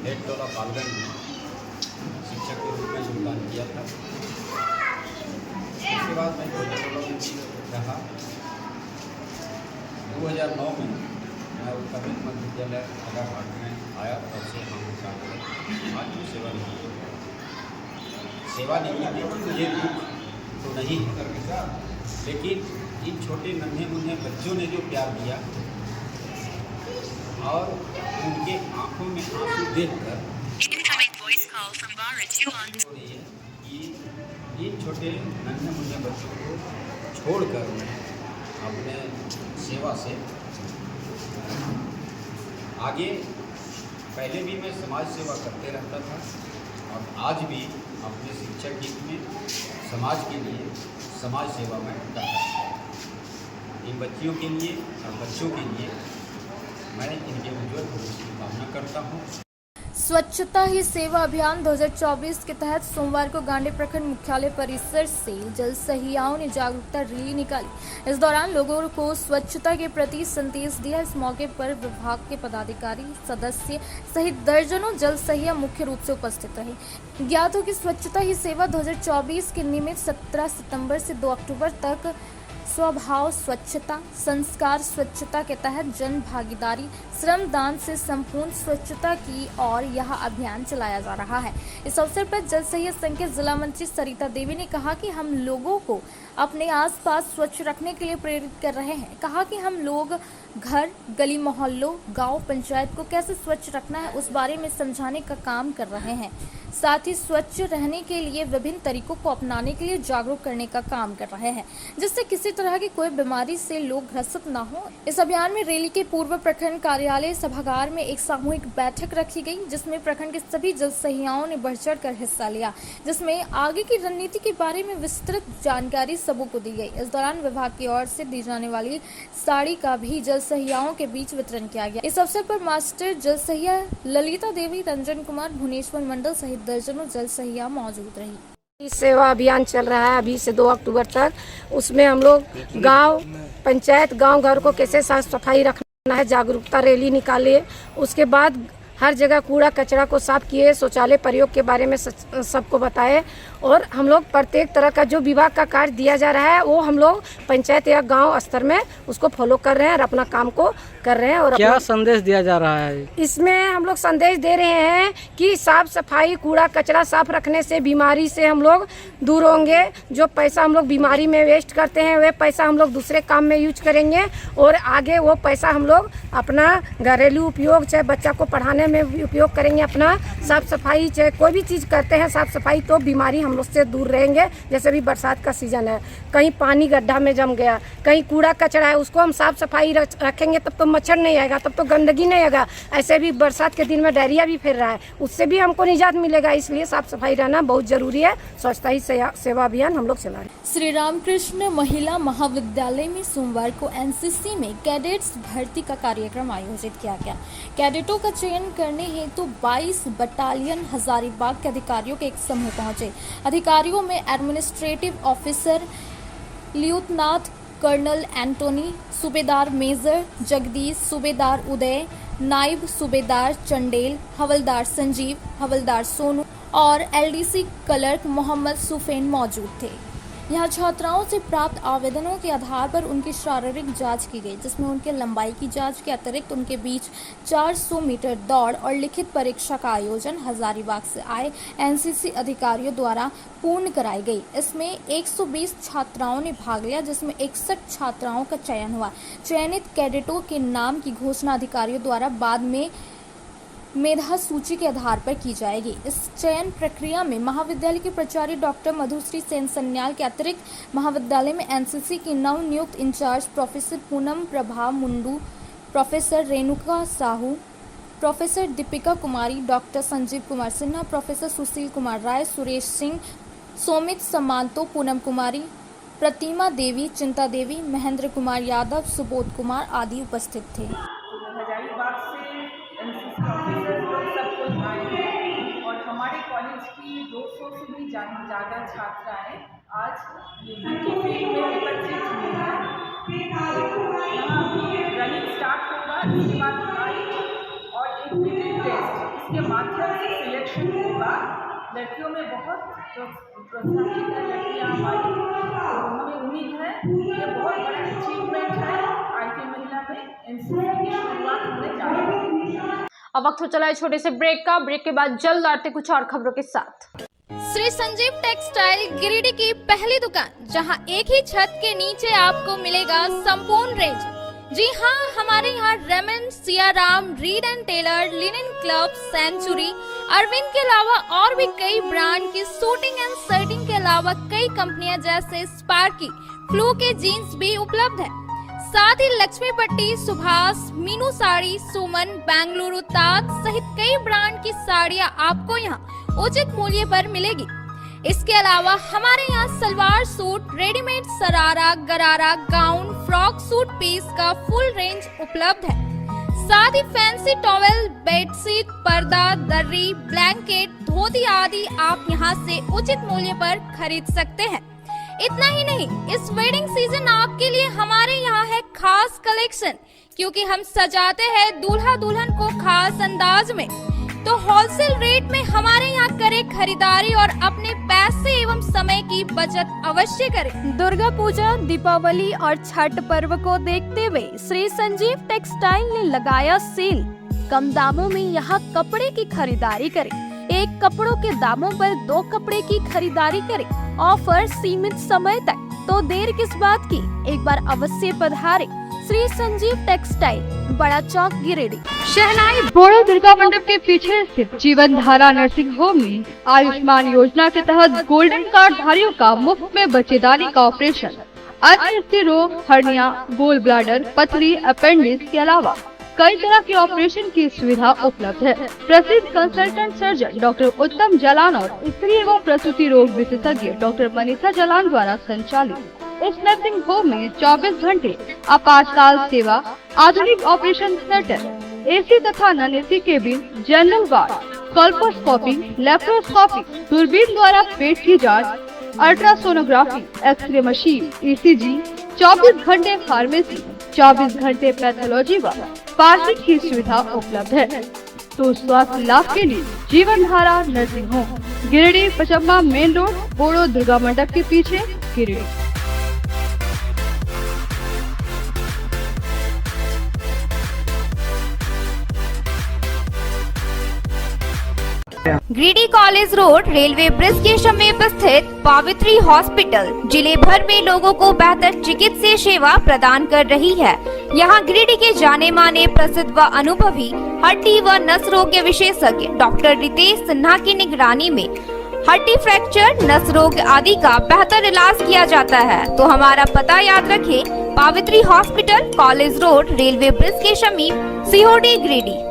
हेड टोला पालगंज में शिक्षक के रूप में योगदान किया था। उसके बाद मैं रहा 2009 में मैं उत्तरप्रदेश मध्य विद्यालय घाट में आया, तब से हम काम करें। आज भी सेवा निवृत्ति ये दुख तो नहीं है, लेकिन इन छोटे नन्हे मुन्ने बच्चों ने जो प्यार दिया और उनके आंखों में आंसू देखकर हो रही है कि इन छोटे नन्हे मुन्ने बच्चों को छोड़कर मैं अपने सेवा से आगे, पहले भी मैं समाज सेवा करते रहता था और आज भी अपने शिक्षक हित में समाज के लिए समाज सेवा में करता हूँ। इन बच्चियों के लिए और बच्चों के लिए मैं इनके उज्ज्वल भविष्य की कामना करता हूँ। स्वच्छता ही सेवा अभियान 2024 के तहत सोमवार को गांडी प्रखंड मुख्यालय परिसर से जल सहियाओं ने जागरूकता रैली निकाली। इस दौरान लोगों को स्वच्छता के प्रति संदेश दिया। इस मौके पर विभाग के पदाधिकारी, सदस्य सहित दर्जनों जल सहिया मुख्य रूप से उपस्थित रहे। ज्ञात हो कि स्वच्छता ही सेवा 2024 के निमित्त 17 सितंबर से 2 अक्टूबर तक स्वभाव स्वच्छता, संस्कार स्वच्छता के तहत जन भागीदारी, श्रमदान से संपूर्ण स्वच्छता की और यह अभियान चलाया जा रहा है। इस अवसर पर जल सहिया संघ के जिला मंत्री सरिता देवी ने कहा कि हम लोगों को अपने आसपास स्वच्छ रखने के लिए प्रेरित कर रहे हैं। कहा कि हम लोग घर, गली मोहल्लों, गांव, पंचायत को कैसे स्वच्छ रखना है उस बारे में समझाने का काम कर रहे हैं। साथ ही स्वच्छ रहने के लिए विभिन्न तरीकों को अपनाने के लिए जागरूक करने का काम कर रहे हैं, जिससे किसी तरह की कोई बीमारी से लोग ग्रसित न हो। इस अभियान में रैली के पूर्व प्रखंड कार्यालय सभागार में एक सामूहिक बैठक रखी गई, जिसमें प्रखंड के सभी जल सहियाओं ने बढ़ चढ़ कर हिस्सा लिया, जिसमें आगे की रणनीति के बारे में विस्तृत जानकारी सबों को दी गई। इस दौरान विभाग की ओर से दी जाने वाली साड़ी का भी जल सहियाओं के बीच वितरण किया गया। इस अवसर पर मास्टर जल सहिया ललिता देवी, रंजन कुमार, भुवनेश्वर मंडल सहित दर्जनों जल सहिया मौजूद रही। सेवा अभियान चल रहा है अभी से 2 अक्टूबर तक। उसमें हम लोग गांव, पंचायत, गांव घर को कैसे साफ सफाई रखना है, जागरूकता रैली निकाले। उसके बाद हर जगह कूड़ा कचरा को साफ किए, शौचालय प्रयोग के बारे में सबको बताए। और हम लोग प्रत्येक तरह का जो विभाग का कार्य दिया जा रहा है वो हम लोग पंचायत या गांव स्तर में उसको फॉलो कर रहे हैं और अपना काम को कर रहे हैं। और क्या संदेश दिया जा रहा है इसमें? हम लोग संदेश दे रहे हैं कि साफ सफाई, कूड़ा कचरा साफ रखने से बीमारी से हम लोग दूर होंगे। जो पैसा हम लोग बीमारी में वेस्ट करते हैं वह पैसा हम लोग दूसरे काम में यूज करेंगे और आगे वो पैसा हम लोग अपना घरेलू उपयोग, चाहे बच्चा को पढ़ाने में उपयोग करेंगे। अपना साफ सफाई, चाहे कोई भी चीज़ करते हैं साफ सफाई, तो बीमारी हम लोग से दूर रहेंगे। जैसे भी बरसात का सीजन है, कहीं पानी गड्ढा में जम गया, कहीं कूड़ा कचरा है, उसको हम साफ सफाई रखेंगे, तब तो मच्छर नहीं आएगा, तब तो गंदगी नहीं आएगा। ऐसे भी बरसात के दिन में डायरिया भी फैल रहा है, उससे भी हमको निजात मिलेगा। इसलिए साफ सफाई रहना बहुत जरूरी है। स्वच्छता ही सेवा अभियान हम लोग चला रहे हैं। श्री रामकृष्ण महिला महाविद्यालय में सोमवार को एनसीसी में कैडेट्स भर्ती का कार्यक्रम आयोजित किया गया। कैडेटों का चयन करने हेतु 22 बटालियन हजारीबाग के अधिकारियों के एक समूह पहुंचे। अधिकारियों में administrative officer lieutenant colonel Antony, सूबेदार मेजर जगदीश, सूबेदार उदय, नायब सूबेदार चंडेल, हवलदार संजीव, हवलदार सोनू और एलडीसी क्लर्क मोहम्मद सुफेन मौजूद थे। यहाँ छात्राओं से प्राप्त आवेदनों के आधार पर उनकी शारीरिक जांच की गई, जिसमें उनके लंबाई की जांच के अतिरिक्त उनके बीच 400 मीटर दौड़ और लिखित परीक्षा का आयोजन हजारीबाग से आए एनसीसी अधिकारियों द्वारा पूर्ण कराई गई। इसमें 120 छात्राओं ने भाग लिया, जिसमें 61 छात्राओं का चयन हुआ। चयनित कैडेटों के नाम की घोषणा अधिकारियों द्वारा बाद में मेधा सूची के आधार पर की जाएगी। इस चयन प्रक्रिया में महाविद्यालय के प्राचार्य डॉक्टर मधुश्री सेन सन्याल के अतिरिक्त महाविद्यालय में एनसीसी की नव नियुक्त इंचार्ज प्रोफेसर पूनम प्रभा मुंडू, professor Renuka Sahu, professor Deepika Kumari, doctor Sanjeev Kumar Sinha, professor Sushil Kumar Rai, Suresh Singh, सोमित समांतो, Poonam कुमारी, प्रतिमा देवी, चिंता देवी, महेंद्र कुमार यादव, सुबोध कुमार आदि उपस्थित थे। हजारीबाग से एनसीसी ऑफिसर्स लोग सब कुछ आए हैं और हमारे कॉलेज की 200 से भी ज़्यादा ज़्यादा छात्राएं आज म्यूजिक की फील्ड में विकसित हुई हैं। यहाँ रनिंग स्टार्ट होगा, इसके बाद हाइट और एक रिटन टेस्ट, इसके माध्यम से सिलेक्शन होगा। लड़कियों में बहुत प्रोत्साहित है लड़कियाँ हमारी, तो हमें उम्मीद है ये बहुत बड़ा अचीवमेंट है IT महिला में। NCC की शुरुआत होने जा रही है। अब वक्त हो चला है छोटे से ब्रेक का। ब्रेक के बाद जल्द आते कुछ और खबरों के साथ। श्री संजीव टेक्सटाइल गिरिडीह की पहली दुकान, जहां एक ही छत के नीचे आपको मिलेगा संपूर्ण रेंज। जी हाँ, हमारे यहाँ Raymond, Siyaram, Reid and Taylor, Linen Club, Century, Arvind के अलावा और भी कई ब्रांड की सूटिंग एंड शर्टिंग के अलावा कई कंपनियां जैसे स्पार्की, फ्लू के जीन्स भी उपलब्ध है। साथ ही लक्ष्मी पट्टी, सुभाष, मीनू साड़ी, सुमन, बेंगलुरु ताज सहित कई ब्रांड की साड़ियां आपको यहाँ उचित मूल्य पर मिलेगी। इसके अलावा हमारे यहाँ सलवार सूट, रेडीमेड सरारा, गरारा, गाउन, फ्रॉक सूट पीस का फुल रेंज उपलब्ध है। साथ ही फैंसी टॉवेल, बेडशीट, पर्दा, दर्री, ब्लैंकेट, धोती आदि आप यहाँ से उचित मूल्य पर खरीद सकते हैं। इतना ही नहीं, इस वेडिंग सीजन आपके लिए हमारे यहाँ है खास कलेक्शन, क्योंकि हम सजाते हैं दूल्हा दुल्हन को खास अंदाज में। तो होलसेल रेट में हमारे यहाँ करें खरीदारी और अपने पैसे एवं समय की बचत अवश्य करें। दुर्गा पूजा, दीपावली और छठ पर्व को देखते हुए श्री संजीव टेक्सटाइल ने लगाया सेल। कम दामों में यहाँ कपड़े की खरीदारी करें। एक कपड़ों के दामों पर 2 कपड़े की खरीदारी करें। ऑफर सीमित समय तक, तो देर किस बात की, एक बार अवश्य पधारें। श्री संजीव टेक्सटाइल, बड़ा चौक, गिरिडीह। शहनाई बोड़ो दुर्गा मंडप के पीछे स्थित जीवन धारा नर्सिंग होम में आयुष्मान योजना के तहत गोल्डन कार्ड धारियों का मुफ्त में बच्चेदानी का ऑपरेशन, अन्य स्त्री रोग, हर्निया, गोल ब्लाडर, पथरी, अपेंडिक्स के अलावा कई तरह के ऑपरेशन की सुविधा उपलब्ध है। प्रसिद्ध कंसल्टेंट सर्जन डॉक्टर उत्तम जलान और स्त्री एवं प्रसूति रोग विशेषज्ञ डॉक्टर मनीषा जलान द्वारा संचालित इस नर्सिंग होम में 24 घंटे आपातकाल सेवा, आधुनिक ऑपरेशन थिएटर, AC तथा non AC cabin, general ward, colposcopy, laparoscopy, दूरबीन द्वारा पेट की जांच, अल्ट्रासोनोग्राफी, एक्सरे मशीन, ECG, 24 घंटे फार्मेसी, 24 घंटे पैथोलॉजी व पार्किंग की सुविधा उपलब्ध है। तो स्वास्थ्य लाभ के लिए Jeevan Dhara nursing home, Giridih, Pachamba main road, Boro Durga Mandap के पीछे, Giridih. Giridih college road, railway bridge के समीप स्थित पावित्री हॉस्पिटल जिले भर में लोगों को बेहतर चिकित्सीय सेवा प्रदान कर रही है। यहाँ गिरिडीह के जाने माने, प्रसिद्ध व अनुभवी हड्डी व नस रोग विशेषज्ञ डॉक्टर रितेश सिन्हा की निगरानी में हड्डी फ्रैक्चर, नस रोग आदि का बेहतर इलाज किया जाता है। तो हमारा पता याद रखें, Pavitri hospital, college road, railway bridge के समीप, सीहोडी, गिरिडीह।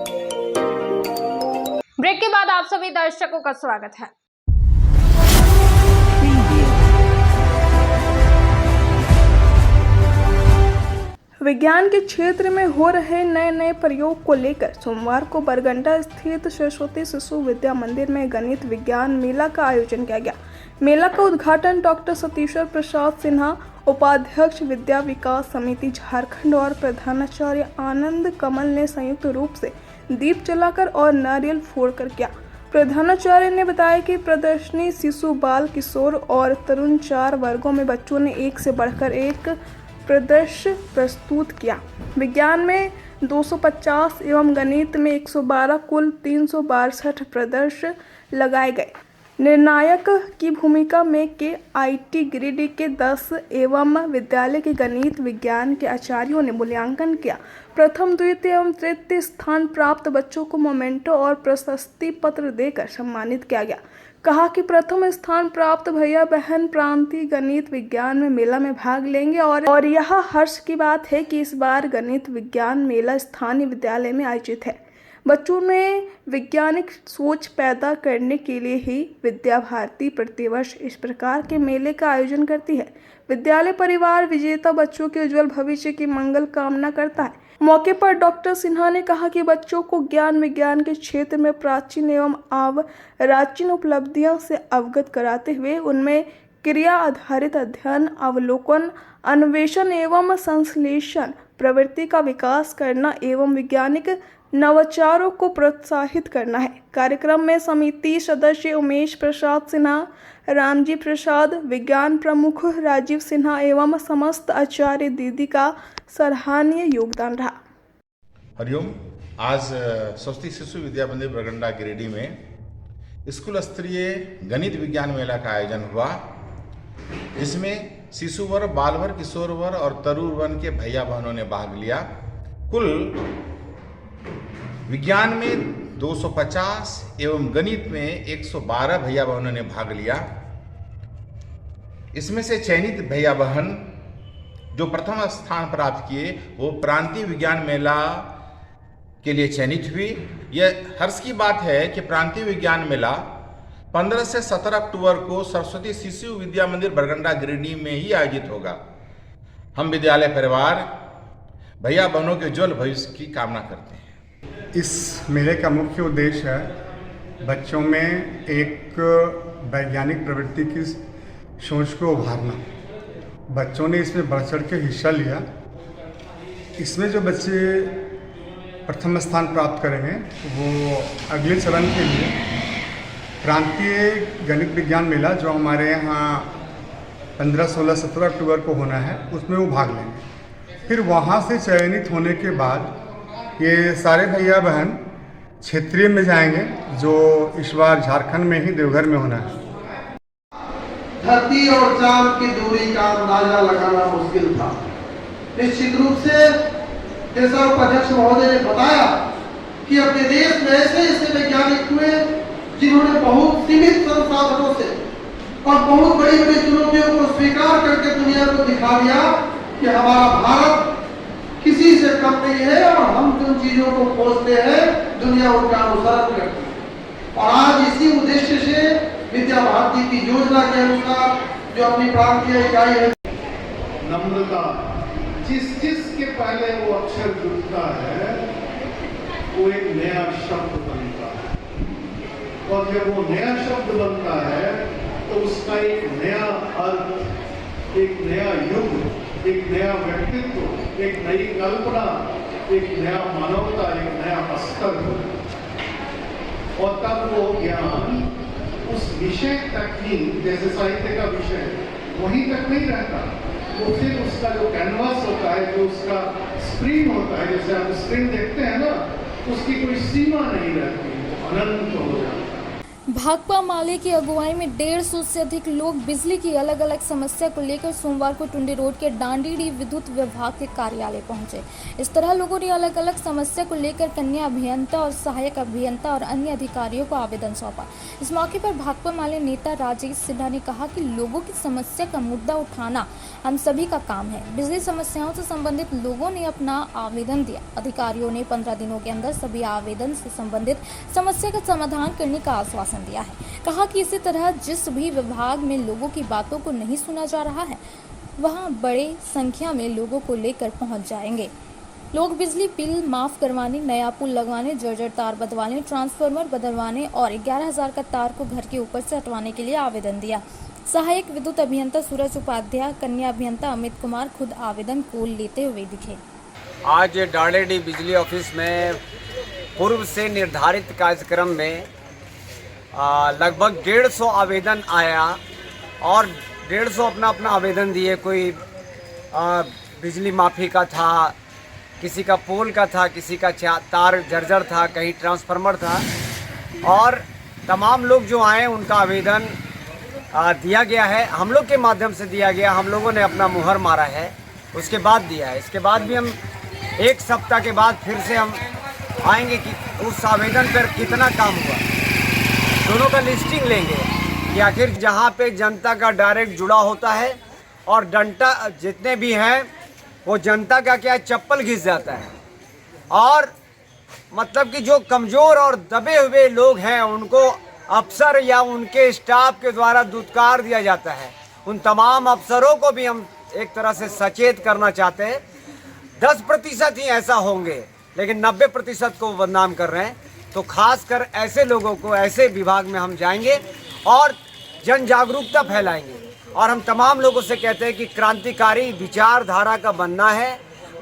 ब्रेक के बाद आप सभी दर्शकों का स्वागत है। विज्ञान के क्षेत्र में हो रहे नए नए प्रयोग को लेकर सोमवार को बरगंडा स्थित सरस्वती शिशु विद्या मंदिर में गणित विज्ञान मेला का आयोजन किया गया। मेला का उद्घाटन डॉक्टर सतीश्वर प्रसाद सिन्हा, उपाध्यक्ष विद्या विकास समिति झारखंड और प्रधानाचार्य आनंद कमल ने संयुक्त रूप से दीप जलाकर और नारियल फोड़कर किया। प्रधानाचार्य ने बताया कि प्रदर्शनी शिशु, बाल, किशोर और तरुण 4 वर्गों में बच्चों ने एक से बढ़कर एक प्रदर्शन प्रस्तुत किया। विज्ञान में 250 एवं गणित में 112 कुल 362 प्रदर्शन लगाए गए। निर्णायक की भूमिका में KIT गिरिडीह के 10 एवं विद्यालय के गणित विज्ञान के आचार्यों ने मूल्यांकन किया। प्रथम, द्वितीय एवं तृतीय स्थान प्राप्त बच्चों को मोमेंटो और प्रशस्ति पत्र देकर सम्मानित किया गया। कहा कि प्रथम स्थान प्राप्त भैया बहन प्रांतीय गणित विज्ञान में मेला में भाग लेंगे और यह हर्ष की बात है कि इस बार गणित विज्ञान मेला स्थानीय विद्यालय में आयोजित है। बच्चों में वैज्ञानिक सोच पैदा करने के लिए ही विद्या भारती प्रतिवर्ष इस प्रकार के मेले का आयोजन करती है। विद्यालय परिवार विजेता बच्चों के उज्जवल भविष्य की मंगल कामना करता है। मौके पर डॉक्टर सिन्हा ने कहा कि बच्चों को ज्ञान विज्ञान के क्षेत्र में प्राचीन एवं अराचीन उपलब्धियों से अवगत कराते हुए उनमें क्रिया आधारित अध्ययन, अवलोकन, अन्वेषण एवं संश्लेषण प्रवृत्ति का विकास करना एवं वैज्ञानिक नवाचारों को प्रोत्साहित करना है। कार्यक्रम में समिति सदस्य उमेश प्रसाद सिन्हा, रामजी प्रसाद, विज्ञान प्रमुख राजीव सिन्हा एवं समस्त आचार्य दीदी का सराहनीय योगदान रहा। हरिओम। आज सरस्वती शिशु विद्या मंदिर बरगंडा गिरिडीह में स्कूल स्तरीय गणित विज्ञान मेला का आयोजन हुआ, जिसमें शिशु वर्ग, बाल वर्ग, किशोर वर्ग और तरुण वर्ग के भैया बहनों ने भाग लिया। कुल विज्ञान में 250 एवं गणित में 112 भैया बहनों ने भाग लिया। इसमें से चयनित भैया बहन जो प्रथम स्थान प्राप्त किए वो प्रांतीय विज्ञान मेला के लिए चयनित हुई। यह हर्ष की बात है कि प्रांतीय विज्ञान मेला 15 से 17 अक्टूबर को सरस्वती शिशु विद्या मंदिर बरगंडा गिरिडीह में ही आयोजित होगा। हम विद्यालय परिवार भैया बहनों के उज्जवल भविष्य की कामना करते हैं। इस मेले का मुख्य उद्देश्य है बच्चों में एक वैज्ञानिक प्रवृत्ति की सोच को उभारना। बच्चों ने इसमें बढ़ चढ़ के हिस्सा लिया। इसमें जो बच्चे प्रथम स्थान प्राप्त करेंगे वो अगले चरण के लिए प्रांतीय गणित विज्ञान मेला जो हमारे यहाँ 15, 16, 17 अक्टूबर को होना है उसमें वो भाग लेंगे। फिर वहाँ से चयनित होने के बाद ये सारे भैया बहन क्षेत्रीय में जाएंगे जो इस बार झारखंड में ही देवघर में होना है। धरती और चांद की दूरी का अंदाजा लगाना मुश्किल था। निश्चित रूप से देशा उपाध्यक्ष महोदय ने बताया कि अपने देश में ऐसे ऐसे वैज्ञानिक हुए जिन्होंने बहुत सीमित संसाधनों से और बहुत बड़ी बड़ी चुनौतियों को स्वीकार करके दुनिया को दिखा दिया कि हमारा भारत किसी से कम नहीं है और हम जिन चीजों को खोजते हैं दुनिया उनका अनुसरण करती है। और आज इसी उद्देश्य से विद्या भारती की योजना के अनुसार जो अपनी प्रांतीय इकाई है, नम्रता, जिस के पहले वो अक्षर जुड़ता है वो एक नया शब्द बनता है और जब वो नया शब्द बनता है तो उसका एक नया अर्थ, एक नया युग, एक नया व्यक्तित्व, एक नई कल्पना, एक नया मानवता, एक नया अस्तर और तब वो ज्ञान उस विषय तक ही, जैसे साहित्य का विषय वहीं तक नहीं रहता, वो फिर उसका जो कैनवास होता है, जो उसका स्क्रीन होता है, जैसे आप स्क्रीन देखते हैं ना, उसकी कोई सीमा नहीं रहती, अनंत हो जाता है। भाकपा माले की अगुवाई में 150 से अधिक लोग बिजली की अलग अलग समस्या को लेकर सोमवार को टुंडी रोड के डांडीडी विद्युत विभाग के कार्यालय पहुंचे। इस तरह लोगों ने अलग अलग समस्या को लेकर कन्या अभियंता और सहायक अभियंता और अन्य अधिकारियों को आवेदन सौंपा। इस मौके पर भाकपा माले नेता राजेश सिन्हा ने कहा कि लोगों की समस्या का मुद्दा उठाना हम सभी का काम है। बिजली समस्याओं से संबंधित लोगों ने अपना आवेदन दिया। अधिकारियों ने 15 दिनों के अंदर सभी आवेदन से संबंधित समस्या का समाधान करने का आश्वासन दिया है। कहा कि इसी तरह जिस भी विभाग में लोगों की बातों को नहीं सुना जा रहा है वहां बड़े संख्या में लोगों को लेकर पहुंच जाएंगे। लोग बिजली बिल माफ करवाने, नया पुल लगवाने, जर्जर तार बदलवाने, ट्रांसफार्मर बदलवाने और 11,000 का तार को घर के ऊपर से हटवाने के लिए आवेदन दिया। सहायक विद्युत अभियंता सूरज उपाध्याय, कन्या अभियंता अमित कुमार खुद आवेदन को लेते हुए दिखे। आज डांडीडी बिजली ऑफिस में पूर्व से निर्धारित कार्यक्रम में लगभग 150 आवेदन आया और 150 अपना आवेदन दिए। कोई बिजली माफ़ी का था, किसी का पोल का था, किसी का तार जर्जर था, कहीं ट्रांसफार्मर था और तमाम लोग जो आए उनका आवेदन दिया गया है। हम लोग के माध्यम से दिया गया, हम लोगों ने अपना मुहर मारा है, उसके बाद दिया है। इसके बाद भी हम एक सप्ताह के बाद फिर से हम आएंगे कि उस आवेदन पर कितना काम हुआ, दोनों का लिस्टिंग लेंगे कि आखिर जहाँ पे जनता का डायरेक्ट जुड़ा होता है और डंटा जितने भी हैं वो जनता का क्या चप्पल घिस जाता है और मतलब कि जो कमज़ोर और दबे हुए लोग हैं उनको अफसर या उनके स्टाफ के द्वारा दुत्कार दिया जाता है। उन तमाम अफसरों को भी हम एक तरह से सचेत करना चाहते हैं 10% ही ऐसा होंगे, लेकिन 90% को बदनाम कर रहे हैं। तो खासकर ऐसे लोगों को, ऐसे विभाग में हम जाएंगे और जन जागरूकता फैलाएंगे। और हम तमाम लोगों से कहते हैं कि क्रांतिकारी विचारधारा का बनना है,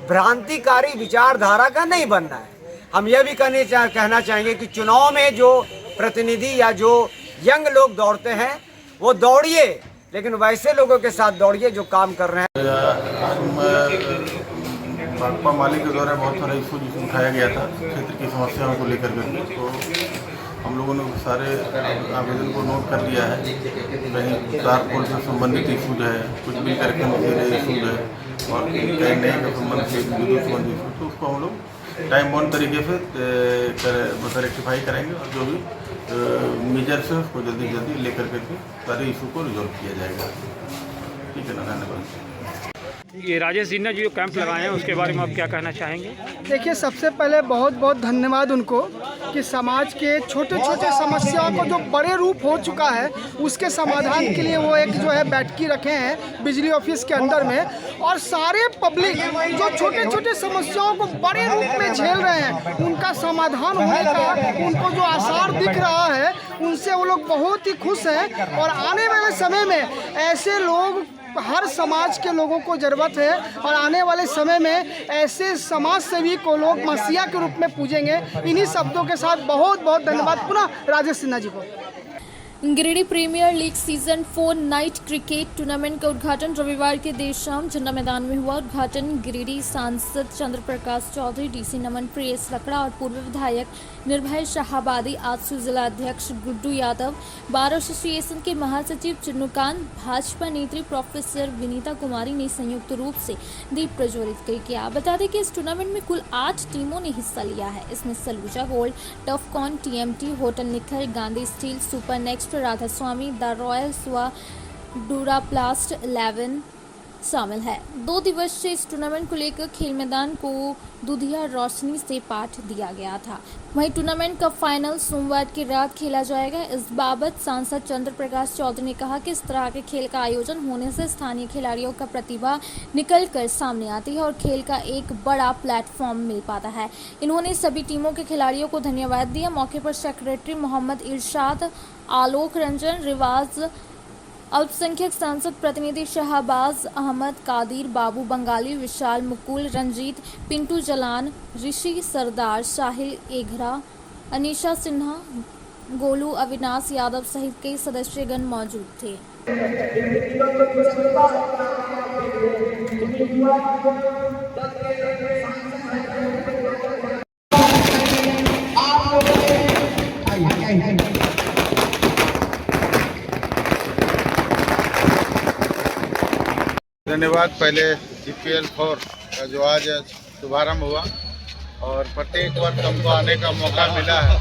भ्रांतिकारी विचारधारा का नहीं बनना है। हम यह भी कहना चाहेंगे कि चुनाव में जो प्रतिनिधि या जो यंग लोग दौड़ते हैं वो दौड़िए, लेकिन वैसे लोगों के साथ दौड़िए जो काम कर रहे हैं। भाकपा माली के द्वारा बहुत सारा इशू उठाया गया था क्षेत्र की समस्याओं को लेकर के, तो हम लोगों ने सारे आवेदन को नोट कर लिया है। कहीं तार पोल से संबंधित इशू है, कुछ भी कार्यक्रम से इशू है, और कहीं नए के संबंध से विद्युत संबंधित इशू, तो उसको हम लोग टाइम बाउंड तरीके से रेक्टिफाई करेंगे और जो भी मेजर्स है उसको जल्दी जल्दी लेकर करके सारे इशू को रिजॉल्व किया जाएगा। ठीक है ना, धन्यवाद। ये राजेश सिन्हा जी जो कैंप लगाए हैं उसके बारे में आप क्या कहना चाहेंगे? देखिए, सबसे पहले बहुत बहुत धन्यवाद उनको कि समाज के छोटे छोटे समस्याओं को जो बड़े रूप हो चुका है उसके समाधान के लिए वो एक जो है बैठकी रखे हैं बिजली ऑफिस के अंदर में, और सारे पब्लिक जो छोटे छोटे समस्याओं को बड़े रूप में झेल रहे हैं उनका समाधान होने का उनको जो आसार दिख रहा है उनसे वो लोग बहुत ही खुश हैं। और आने वाले समय में ऐसे लोग, हर समाज के लोगों को ज़रूरत है, और आने वाले समय में ऐसे समाज सेवी को लोग मसीहा के रूप में पूजेंगे। इन्हीं शब्दों के साथ बहुत बहुत धन्यवाद पुनः राजेश सिन्हा जी को। Giridih Premier League season 4 night cricket tournament का उद्घाटन रविवार के देर शाम झंडा मैदान में हुआ। उद्घाटन गिरिडीह सांसद चंद्र प्रकाश चौधरी, डीसी नमन प्रियेश लकड़ा और पूर्व विधायक निर्भय शाहाबादी, आजसू जिला अध्यक्ष गुड्डू यादव, बार एसोसिएशन के महासचिव चिन्नुकांत, भाजपा नेत्री प्रोफेसर विनीता कुमारी ने संयुक्त रूप से दीप प्रज्वलित किया। बता दें कि इस टूर्नामेंट में कुल 8 टीमों ने हिस्सा लिया है। इसमें सलूजा गोल्ड, टफकॉन, TMT, होटल निखर, Gandhi steel, super next, Radha Swami, the Royals व डूराप्लास्ट 11 शामिल है। 2 दिवसीय इस टूर्नामेंट को लेकर खेल मैदान को दुधिया रोशनी से पाठ दिया गया था। वहीं टूर्नामेंट का फाइनल सोमवार की रात खेला जाएगा। इस बाबत सांसद चंद्र प्रकाश चौधरी ने कहा कि इस तरह के खेल का आयोजन होने से स्थानीय खिलाड़ियों का प्रतिभा निकल कर सामने आती है और खेल का एक बड़ा प्लेटफॉर्म मिल पाता है। इन्होंने सभी टीमों के खिलाड़ियों को धन्यवाद दिया। मौके पर सेक्रेटरी मोहम्मद इरशाद, आलोक रंजन, रिवाज, अल्पसंख्यक सांसद प्रतिनिधि शहबाज अहमद, कादिर, बाबू बंगाली, विशाल, मुकुल, रंजीत, पिंटू जलान, ऋषि सरदार, साहिल एघरा, अनीशा सिन्हा, गोलू, अविनाश यादव सहित कई सदस्यगण मौजूद थे। धन्यवाद। पहले GPL 4 का जो आज शुभारंभ हुआ और प्रत्येक वर्ष हमको आने का मौका मिला है,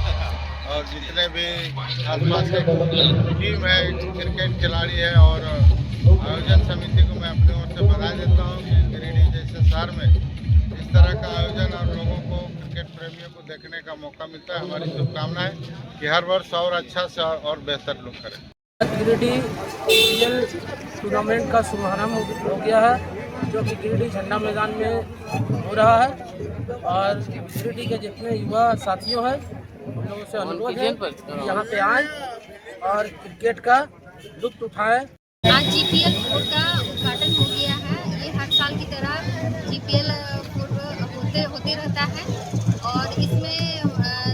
और जितने भी आसपास के टीम है, क्रिकेट खिलाड़ी है, और आयोजन समिति को मैं अपनी ओर से बधाई देता हूँ कि गिरिडीह जैसे शहर में इस तरह का आयोजन और लोगों को, क्रिकेट प्रेमियों को देखने का मौका मिलता है। हमारी शुभकामनाएं कि हर वर्ष और अच्छा से और बेहतर लोग करें। गिरिडीह IPL टूर्नामेंट का शुभारंभ हो गया है, जो कि गिरिडीह झंडा मैदान में हो रहा है, और गिरिडीह के जितने युवा साथियों हैं उन लोगों से अनुरोध है कि यहाँ पे आएँ और क्रिकेट का लुत्फ उठाएं। आज GPL 4 का उद्घाटन हो गया है। ये हर साल की तरह GPL 4 होते रहता है, और इसमें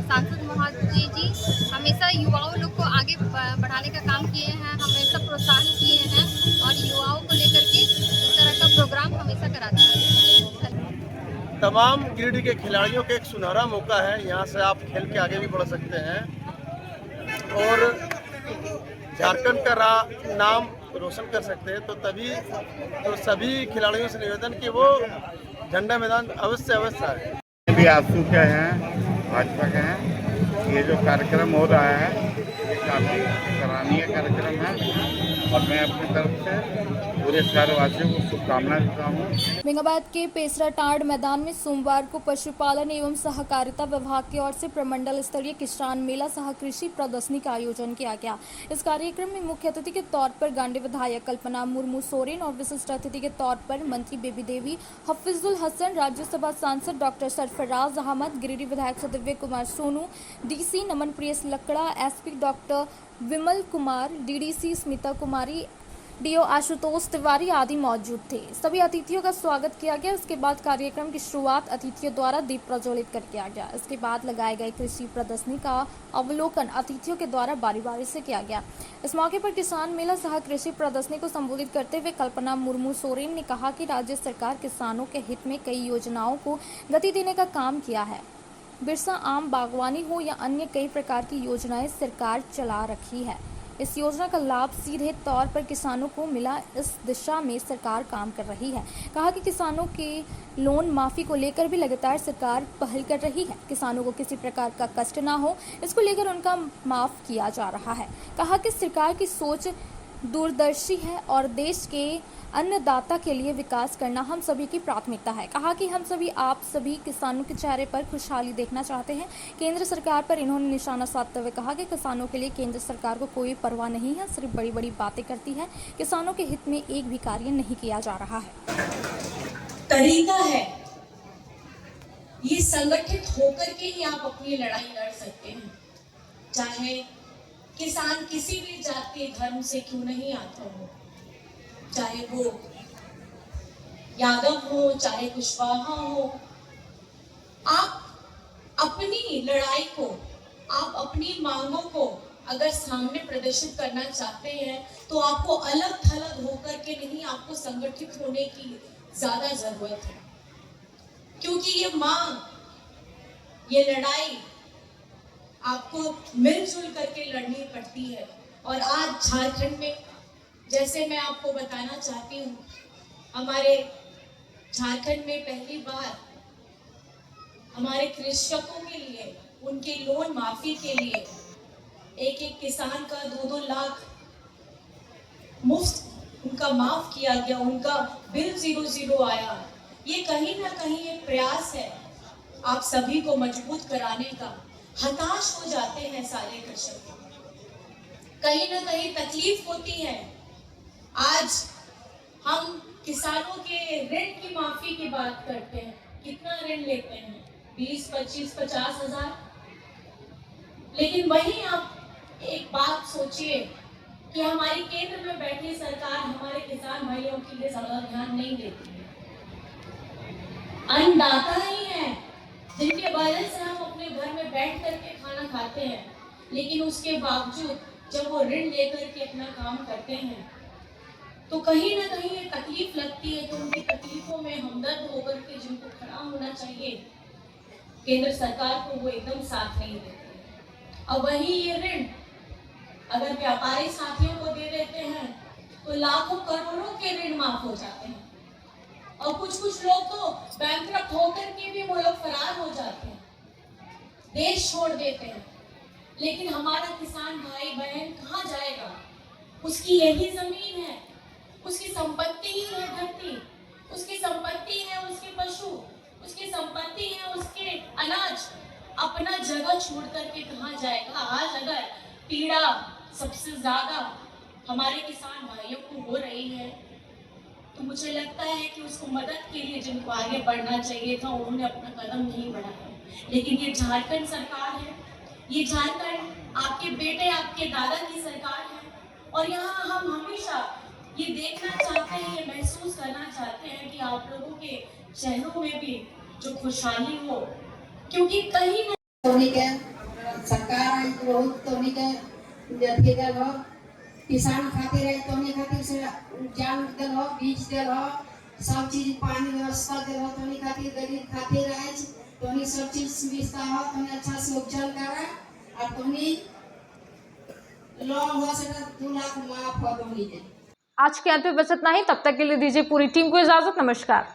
सांसद महोदय जी हमेशा युवाओं लोग को आगे बढ़ाने का काम किए हैं, हमेशा प्रोत्साहन किए हैं, और युवाओं को लेकर के इस तरह का प्रोग्राम हमेशा कराते हैं। तमाम गिरिडीह के खिलाड़ियों के एक सुनहरा मौका है, यहाँ से आप खेल के आगे भी बढ़ सकते हैं और झारखंड का नाम रोशन कर सकते हैं। तो तभी तो सभी खिलाड़ियों से निवेदन कि वो झंडा मैदान अवश्य आए। भी आजसू के हैं, भाजपा के हैं। ये जो कार्यक्रम हो रहा है ये काफ़ी सराहनीय कार्यक्रम है। और मैं अपनी तरफ से पूरे शहरवासियों को शुभकामनाएं देता हूँ। औरंगाबाद के पेसराटांड मैदान में सोमवार को पशुपालन एवं सहकारिता विभाग की ओर से प्रमंडल स्तरीय किसान मेला सह कृषि प्रदर्शनी का आयोजन किया गया। इस कार्यक्रम में मुख्य अतिथि के तौर पर गांडी विधायक कल्पना मुर्मू सोरेन और विशिष्ट अतिथि के तौर पर मंत्री बेबी देवी, हफीजुल हसन, राज्यसभा सांसद डॉक्टर सरफराज अहमद, गिरिडीह विधायक Divya Kumar Sonu, DC Naman Priyesh Lakra, SP doctor Vimal Kumar, DDC Smita Kumari, DO Ashutosh Tiwari आदि मौजूद थे। सभी अतिथियों का स्वागत किया गया। इसके बाद कार्यक्रम की शुरुआत अतिथियों द्वारा दीप प्रज्वलित कर किया गया। इसके बाद लगाए गए कृषि प्रदर्शनी का अवलोकन अतिथियों के द्वारा बारी बारी से किया गया। इस मौके पर किसान मेला सह कृषि प्रदर्शनी को संबोधित करते हुए कल्पना मुर्मू सोरेन ने कहा कि राज्य सरकार किसानों के हित में कई योजनाओं को गति देने का काम किया है। बिरसा आम बागवानी हो या अन्य कई प्रकार की योजनाएं सरकार चला रखी है। इस योजना का लाभ सीधे तौर पर किसानों को मिला। इस दिशा में सरकार काम कर रही है। कहा कि किसानों के लोन माफ़ी को लेकर भी लगातार सरकार पहल कर रही है। किसानों को किसी प्रकार का कष्ट ना हो, इसको लेकर उनका माफ़ किया जा रहा है। कहा कि सरकार की सोच दूरदर्शी है और देश के अन्नदाता के लिए विकास करना हम सभी की प्राथमिकता है। कहा कि हम सभी आप सभी किसानों के चेहरे पर खुशहाली देखना चाहते हैं। केंद्र सरकार पर इन्होंने निशाना साधते हुए कहा कि किसानों के लिए केंद्र सरकार को कोई परवाह नहीं है, सिर्फ बड़ी बड़ी बातें करती है। किसानों के हित में एक भी कार्य नहीं किया जा रहा है। तरीका है, ये संगठित होकर के ही आप अपनी लड़ाई लड़ सकते हैं। चाहे किसान किसी भी जाति धर्म से क्यों नहीं आता हो, चाहे वो यादव हो, चाहे कुशवाहा हो, आप अपनी लड़ाई को, आप अपनी मांगों को अगर सामने प्रदर्शित करना चाहते हैं तो आपको अलग थलग होकर के नहीं, आपको संगठित होने की ज्यादा जरूरत है। क्योंकि ये मांग, ये लड़ाई आपको मिलजुल करके लड़नी पड़ती है। और आज झारखंड में, जैसे मैं आपको बताना चाहती हूँ, हमारे झारखंड में पहली बार हमारे कृषकों के लिए, उनके लोन माफी के लिए एक एक किसान का 2-2 लाख मुफ्त उनका माफ किया गया, उनका बिल 0-0 आया। ये कहीं ना कहीं एक प्रयास है आप सभी को मजबूत कराने का। हताश हो जाते हैं सारे कृषक, कहीं ना कहीं तकलीफ होती है। आज हम किसानों के ऋण की माफी की बात करते हैं, कितना ऋण लेते हैं? 20, 25, 50 हजार। लेकिन वहीं आप एक बात सोचिए कि हमारी केंद्र में बैठी सरकार हमारे किसान भाइयों के लिए ज्यादा ध्यान नहीं देती है। अन्नदाता ही है जिनके वजह से हम अपने घर में बैठ करके खाना खाते हैं, लेकिन उसके बावजूद जब वो ऋण लेकर के अपना काम करते हैं तो कहीं ना कहीं ये तकलीफ लगती है। तो उनकी तकलीफों में हमदर्द होकर के जिनको खड़ा होना चाहिए केंद्र सरकार को, वो एकदम साथ नहीं देते। और वही ये ऋण अगर व्यापारी साथियों को दे देते हैं तो लाखों करोड़ों के ऋण माफ हो जाते हैं। और कुछ लोग तो बैंकक्रप्ट होकर के भी वो लोग फरार हो जाते हैं, देश छोड़ देते हैं। लेकिन हमारा किसान भाई बहन कहाँ जाएगा? उसकी यही जमीन है, उसकी संपत्ति ही है धरती, उसकी संपत्ति है उसके पशु, उसकी संपत्ति है उसके अनाज। अपना जगह छोड़ करके कहाँ जाएगा? आज अगर पीड़ा सबसे ज्यादा हमारे किसान भाइयों को हो रही है तो मुझे लगता है कि उसको मदद के लिए जिनको आगे बढ़ना चाहिए था उन्होंने अपना कदम नहीं बढ़ाया। लेकिन ये झारखंड सरकार है, ये झारखंड आपके बेटे आपके दादा की सरकार है। और यहाँ हम हमेशा ये देखना चाहते हैं, ये महसूस करना चाहते हैं कि आप लोगों के चेहरों में भी जो खुशहाली हो, क्योंकि कहीं सरकार किसान खातिर है तोनी खातिर से जान देल हो, बीज देल हो, सब चीज पानी व्यवस्था देल हो, तोनी खातिर गरीब खातिर है तोनी सब चीज सुविधा हो, तोनी अच्छा से उपजल करे और तोनी लोन हो सके 2 लाख माफ हो तोनी। आज के अंत में बस इतना ही। तब तक के लिए दीजिए पूरी टीम को इजाजत। नमस्कार।